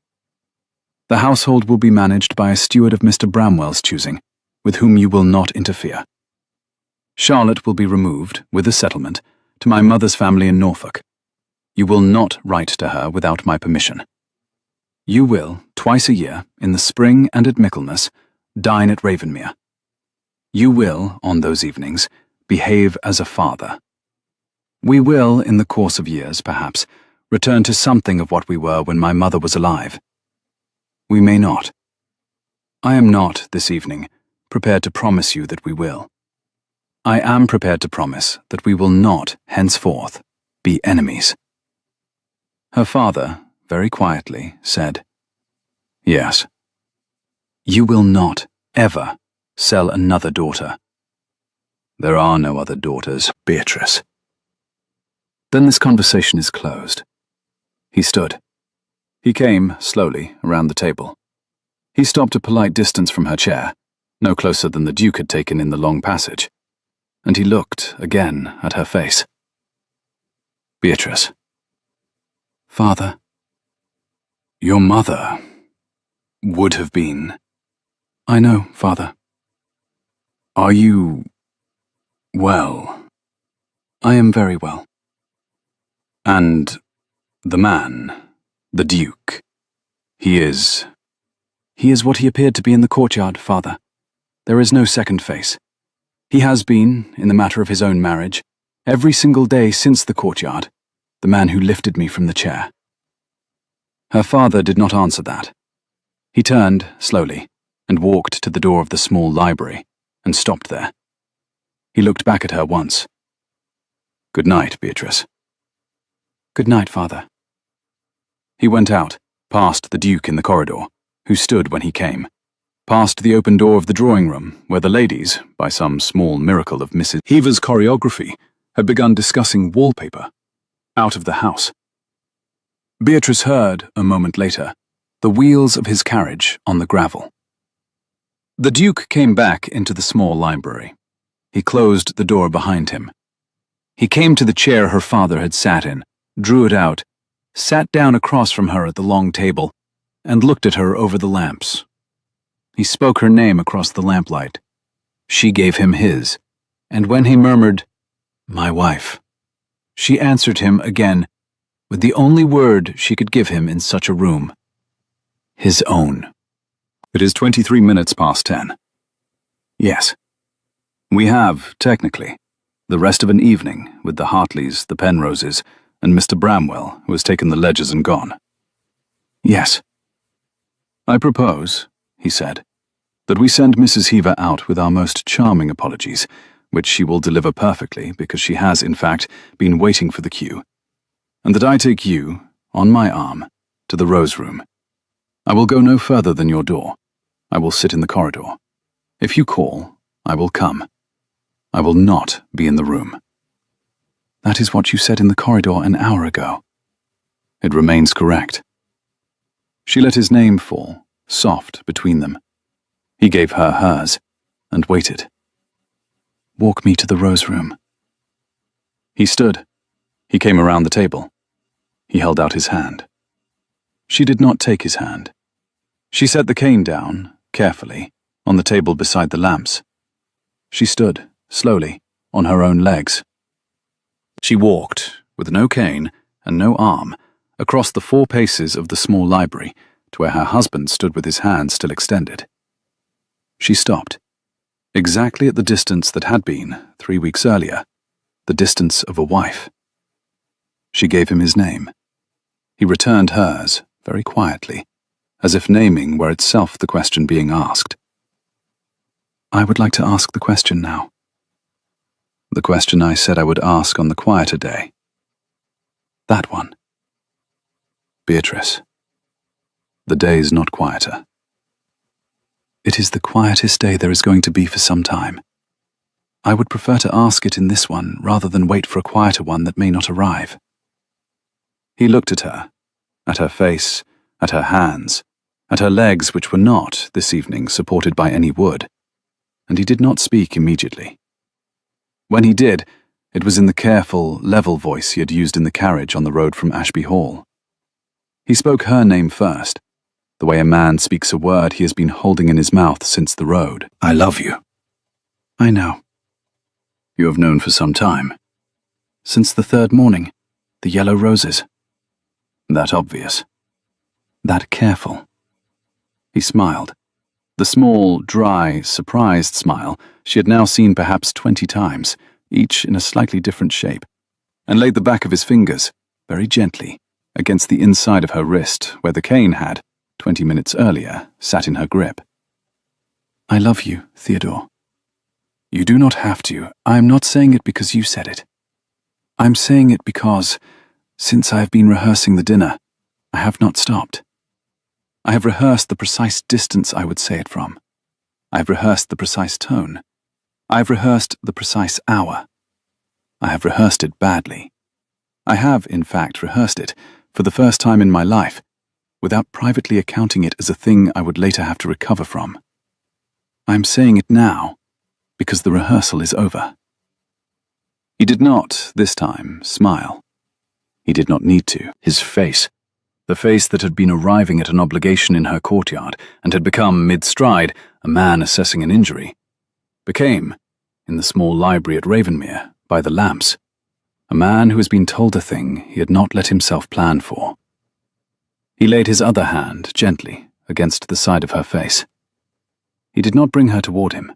The household will be managed by a steward of Mr. Bramwell's choosing, with whom you will not interfere. Charlotte will be removed, with the settlement, to my mother's family in Norfolk. You will not write to her without my permission. You will, twice a year, in the spring and at Michaelmas, dine at Ravenmere. You will, on those evenings, behave as a father. We will, in the course of years, perhaps, return to something of what we were when my mother was alive. We may not. I am not, this evening, prepared to promise you that we will. I am prepared to promise that we will not, henceforth, be enemies. Her father, very quietly, said, Yes. You will not, ever, sell another daughter. There are no other daughters, Beatrice. Then this conversation is closed. He stood. He came, slowly, around the table. He stopped a polite distance from her chair, no closer than the Duke had taken in the long passage, and he looked, again, at her face. Beatrice. Father. Your mother would have been. I know, Father. Are you well? I am very well. And the man, the Duke, he is what he appeared to be in the courtyard, Father. There is no second face. He has been, in the matter of his own marriage, every single day since the courtyard, the man who lifted me from the chair. Her father did not answer that. He turned, slowly, and walked to the door of the small library, and stopped there. He looked back at her once. Good night, Beatrice. Good night, Father. He went out, past the Duke in the corridor, who stood when he came, past the open door of the drawing room, where the ladies, by some small miracle of Mrs. Heaver's choreography, had begun discussing wallpaper, out of the house. Beatrice heard, a moment later, the wheels of his carriage on the gravel. The Duke came back into the small library. He closed the door behind him. He came to the chair her father had sat in, drew it out, sat down across from her at the long table, and looked at her over the lamps. He spoke her name across the lamplight. She gave him his, and when he murmured, "My wife," she answered him again, with the only word she could give him in such a room. His own. It is 23 minutes past 10. Yes. We have, technically, the rest of an evening with the Hartleys, the Penroses, and Mr. Bramwell, who has taken the ledgers and gone. Yes. I propose, he said, that we send Mrs. Heaver out with our most charming apologies, which she will deliver perfectly because she has, in fact, been waiting for the cue, and that I take you, on my arm, to the Rose Room. I will go no further than your door. I will sit in the corridor. If you call, I will come. I will not be in the room. That is what you said in the corridor an hour ago. It remains correct. She let his name fall, soft, between them. He gave her hers, and waited. Walk me to the Rose Room. He stood. He came around the table. He held out his hand. She did not take his hand. She set the cane down, carefully, on the table beside the lamps. She stood, slowly, on her own legs. She walked, with no cane and no arm, across the 4 paces of the small library to where her husband stood with his hand still extended. She stopped, exactly at the distance that had been, 3 weeks earlier, the distance of a wife. She gave him his name. He returned hers, very quietly, as if naming were itself the question being asked. I would like to ask the question now. The question I said I would ask on the quieter day. That one. Beatrice. The day is not quieter. It is the quietest day there is going to be for some time. I would prefer to ask it in this one rather than wait for a quieter one that may not arrive. He looked at her face, at her hands, at her legs which were not, this evening, supported by any wood, and he did not speak immediately. When he did, it was in the careful, level voice he had used in the carriage on the road from Ashby Hall. He spoke her name first, the way a man speaks a word he has been holding in his mouth since the road. I love you. I know. You have known for some time. Since the 3rd morning, the yellow roses. That obvious. that careful. He smiled. The small, dry, surprised smile she had now seen perhaps 20 times, each in a slightly different shape, and laid the back of his fingers, very gently, against the inside of her wrist where the cane had, 20 minutes earlier, sat in her grip. "I love you, Theodore." "You do not have to. I am not saying it because you said it. I'm saying it because, since I have been rehearsing the dinner, I have not stopped. I have rehearsed the precise distance I would say it from. I have rehearsed the precise tone. I have rehearsed the precise hour. I have rehearsed it badly. I have, in fact, rehearsed it, for the first time in my life, without privately accounting it as a thing I would later have to recover from. I am saying it now, because the rehearsal is over." He did not, this time, smile. He did not need to. His face, the face that had been arriving at an obligation in her courtyard and had become, mid-stride, a man assessing an injury, became, in the small library at Ravenmere, by the lamps, a man who has been told a thing he had not let himself plan for. He laid his other hand gently against the side of her face. He did not bring her toward him.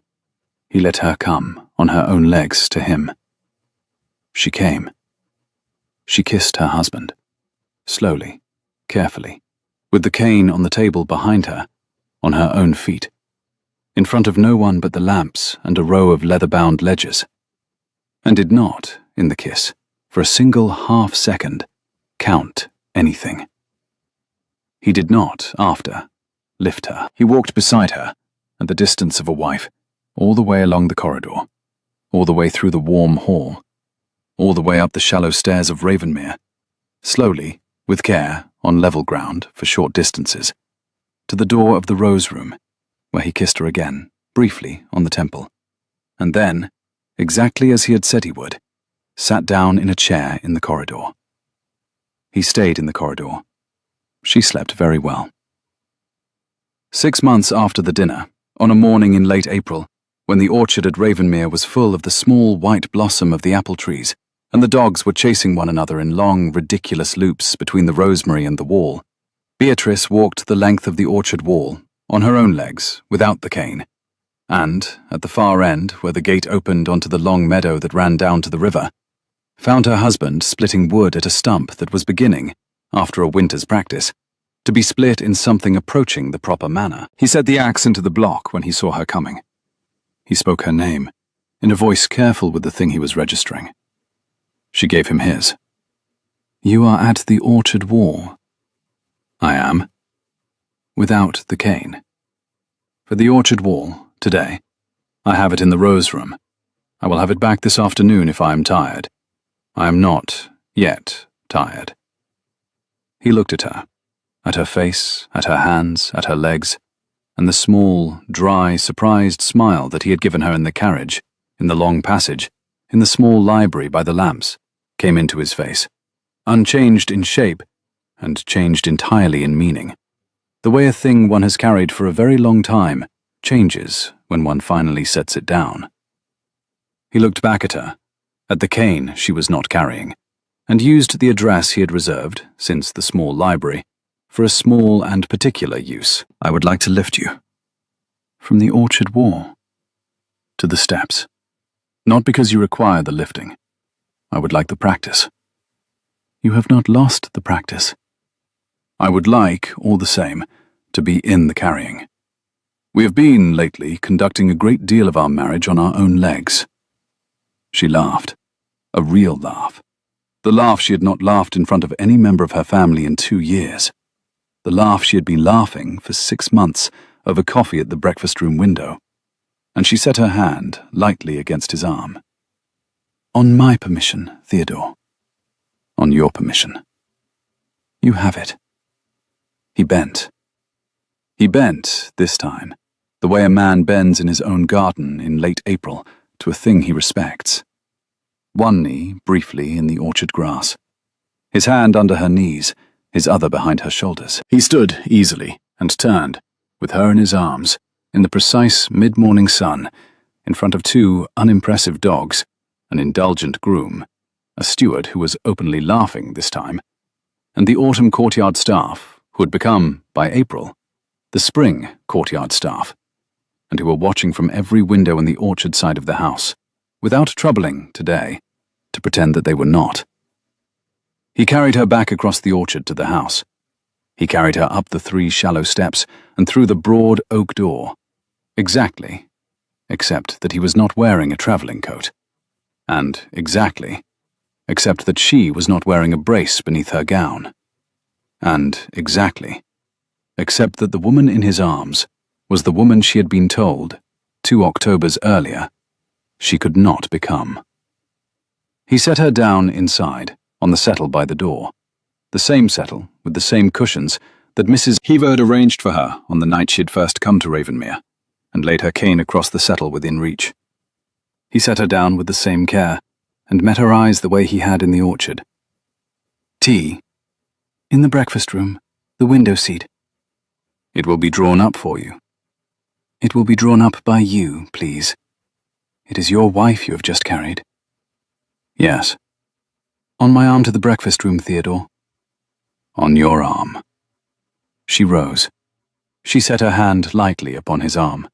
He let her come, on her own legs, to him. She came. She kissed her husband, slowly, carefully, with the cane on the table behind her, on her own feet, in front of no one but the lamps and a row of leather-bound ledgers, and did not, in the kiss, for a single half-second, count anything. He did not, after, lift her. He walked beside her, at the distance of a wife, all the way along the corridor, all the way through the warm hall, all the way up the shallow stairs of Ravenmere, slowly, with care, on level ground, for short distances, to the door of the Rose Room, where he kissed her again, briefly, on the temple, and then, exactly as he had said he would, sat down in a chair in the corridor. He stayed in the corridor. She slept very well. 6 months after the dinner, on a morning in late April, when the orchard at Ravenmere was full of the small white blossom of the apple trees, and the dogs were chasing one another in long, ridiculous loops between the rosemary and the wall, Beatrice walked the length of the orchard wall, on her own legs, without the cane, and, at the far end, where the gate opened onto the long meadow that ran down to the river, found her husband splitting wood at a stump that was beginning, after a winter's practice, to be split in something approaching the proper manner. He set the axe into the block when he saw her coming. He spoke her name, in a voice careful with the thing he was registering. She gave him his. "You are at the orchard wall." "I am." "Without the cane." "For the orchard wall, today. I have it in the Rose Room. I will have it back this afternoon if I am tired. I am not, yet, tired." He looked at her face, at her hands, at her legs, and the small, dry, surprised smile that he had given her in the carriage, in the long passage, in the small library by the lamps, came into his face, unchanged in shape, and changed entirely in meaning. The way a thing one has carried for a very long time changes when one finally sets it down. He looked back at her, at the cane she was not carrying, and used the address he had reserved, since the small library, for a small and particular use. "I would like to lift you." "From the orchard wall?" "To the steps. Not because you require the lifting. I would like the practice." "You have not lost the practice." "I would like, all the same, to be in the carrying. We have been, lately, conducting a great deal of our marriage on our own legs." She laughed. A real laugh. The laugh she had not laughed in front of any member of her family in 2 years. The laugh she had been laughing for 6 months over coffee at the breakfast room window. And she set her hand lightly against his arm. "On my permission, Theodore." "On your permission." "You have it." He bent. He bent, this time, the way a man bends in his own garden in late April to a thing he respects. One knee, briefly, in the orchard grass. His hand under her knees, his other behind her shoulders. He stood easily and turned, with her in his arms, in the precise mid-morning sun, in front of 2 unimpressive dogs, an indulgent groom, a steward who was openly laughing this time, and the autumn courtyard staff, who had become, by April, the spring courtyard staff, and who were watching from every window in the orchard side of the house, without troubling, today, to pretend that they were not. He carried her back across the orchard to the house. He carried her up the 3 shallow steps and through the broad oak door, exactly, except that he was not wearing a travelling coat, and exactly, except that she was not wearing a brace beneath her gown, and exactly, except that the woman in his arms was the woman she had been told, 2 Octobers earlier, she could not become. He set her down inside, on the settle by the door, the same settle with the same cushions that Mrs. Heaver had arranged for her on the night she had first come to Ravenmere, and laid her cane across the settle within reach. He set her down with the same care, and met her eyes the way he had in the orchard. Tea? In the breakfast room, the window seat. It will be drawn up for you. It will be drawn up by you, please. It is your wife you have just carried. Yes. On my arm to the breakfast room, Theodore. On your arm. She rose. She set her hand lightly upon his arm.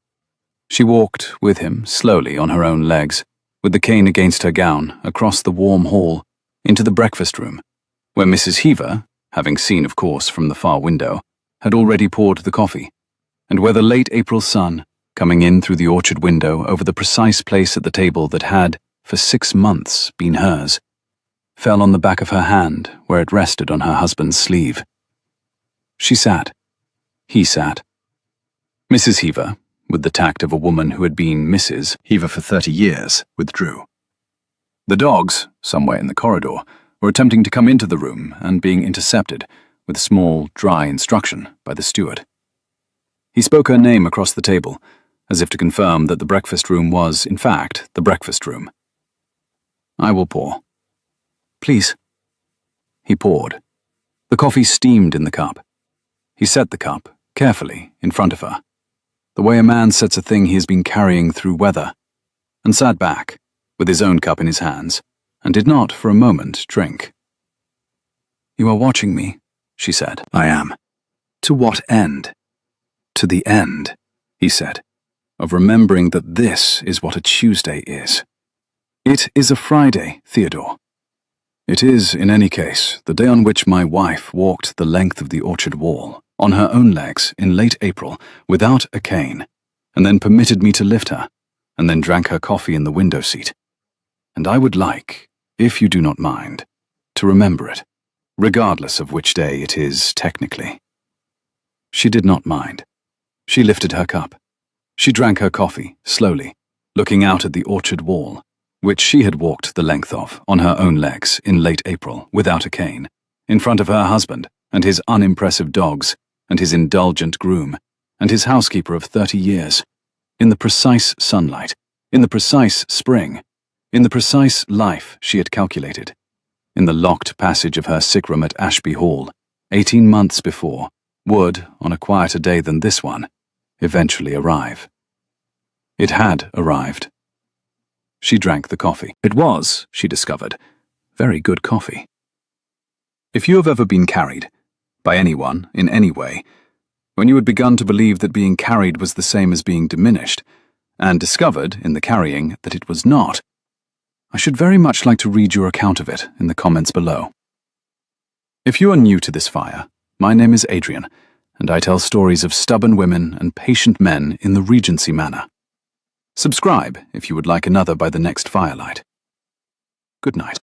She walked with him slowly on her own legs, with the cane against her gown, across the warm hall, into the breakfast room, where Mrs. Heaver, having seen, of course, from the far window, had already poured the coffee, and where the late April sun, coming in through the orchard window over the precise place at the table that had, for 6 months, been hers, fell on the back of her hand where it rested on her husband's sleeve. She sat. He sat. Mrs. Heaver, with the tact of a woman who had been Mrs. Heaver for 30 years, withdrew. The dogs, somewhere in the corridor, were attempting to come into the room and being intercepted, with small, dry instruction, by the steward. He spoke her name across the table, as if to confirm that the breakfast room was, in fact, the breakfast room. I will pour. Please. He poured. The coffee steamed in the cup. He set the cup, carefully, in front of her, the way a man sets a thing he has been carrying through weather, and sat back, with his own cup in his hands, and did not, for a moment, drink. You are watching me, she said. I am. To what end? To the end, he said, of remembering that this is what a Tuesday is. It is a Friday, Theodore. It is, in any case, the day on which my wife walked the length of the orchard wall, on her own legs, in late April, without a cane, and then permitted me to lift her, and then drank her coffee in the window seat. And I would like, if you do not mind, to remember it, regardless of which day it is technically. She did not mind. She lifted her cup. She drank her coffee, slowly, looking out at the orchard wall, which she had walked the length of, on her own legs, in late April, without a cane, in front of her husband, and his unimpressive dogs, and his indulgent groom, and his housekeeper of 30 years, in the precise sunlight, in the precise spring, in the precise life she had calculated, in the locked passage of her sick room at Ashby Hall, 18 months before, would, on a quieter day than this one, eventually arrive. It had arrived. She drank the coffee. It was, she discovered, very good coffee. If you have ever been carried, by anyone, in any way, when you had begun to believe that being carried was the same as being diminished, and discovered, in the carrying, that it was not, I should very much like to read your account of it in the comments below. If you are new to this fire, my name is Adrian, and I tell stories of stubborn women and patient men in the Regency manner. Subscribe if you would like another by the next firelight. Good night.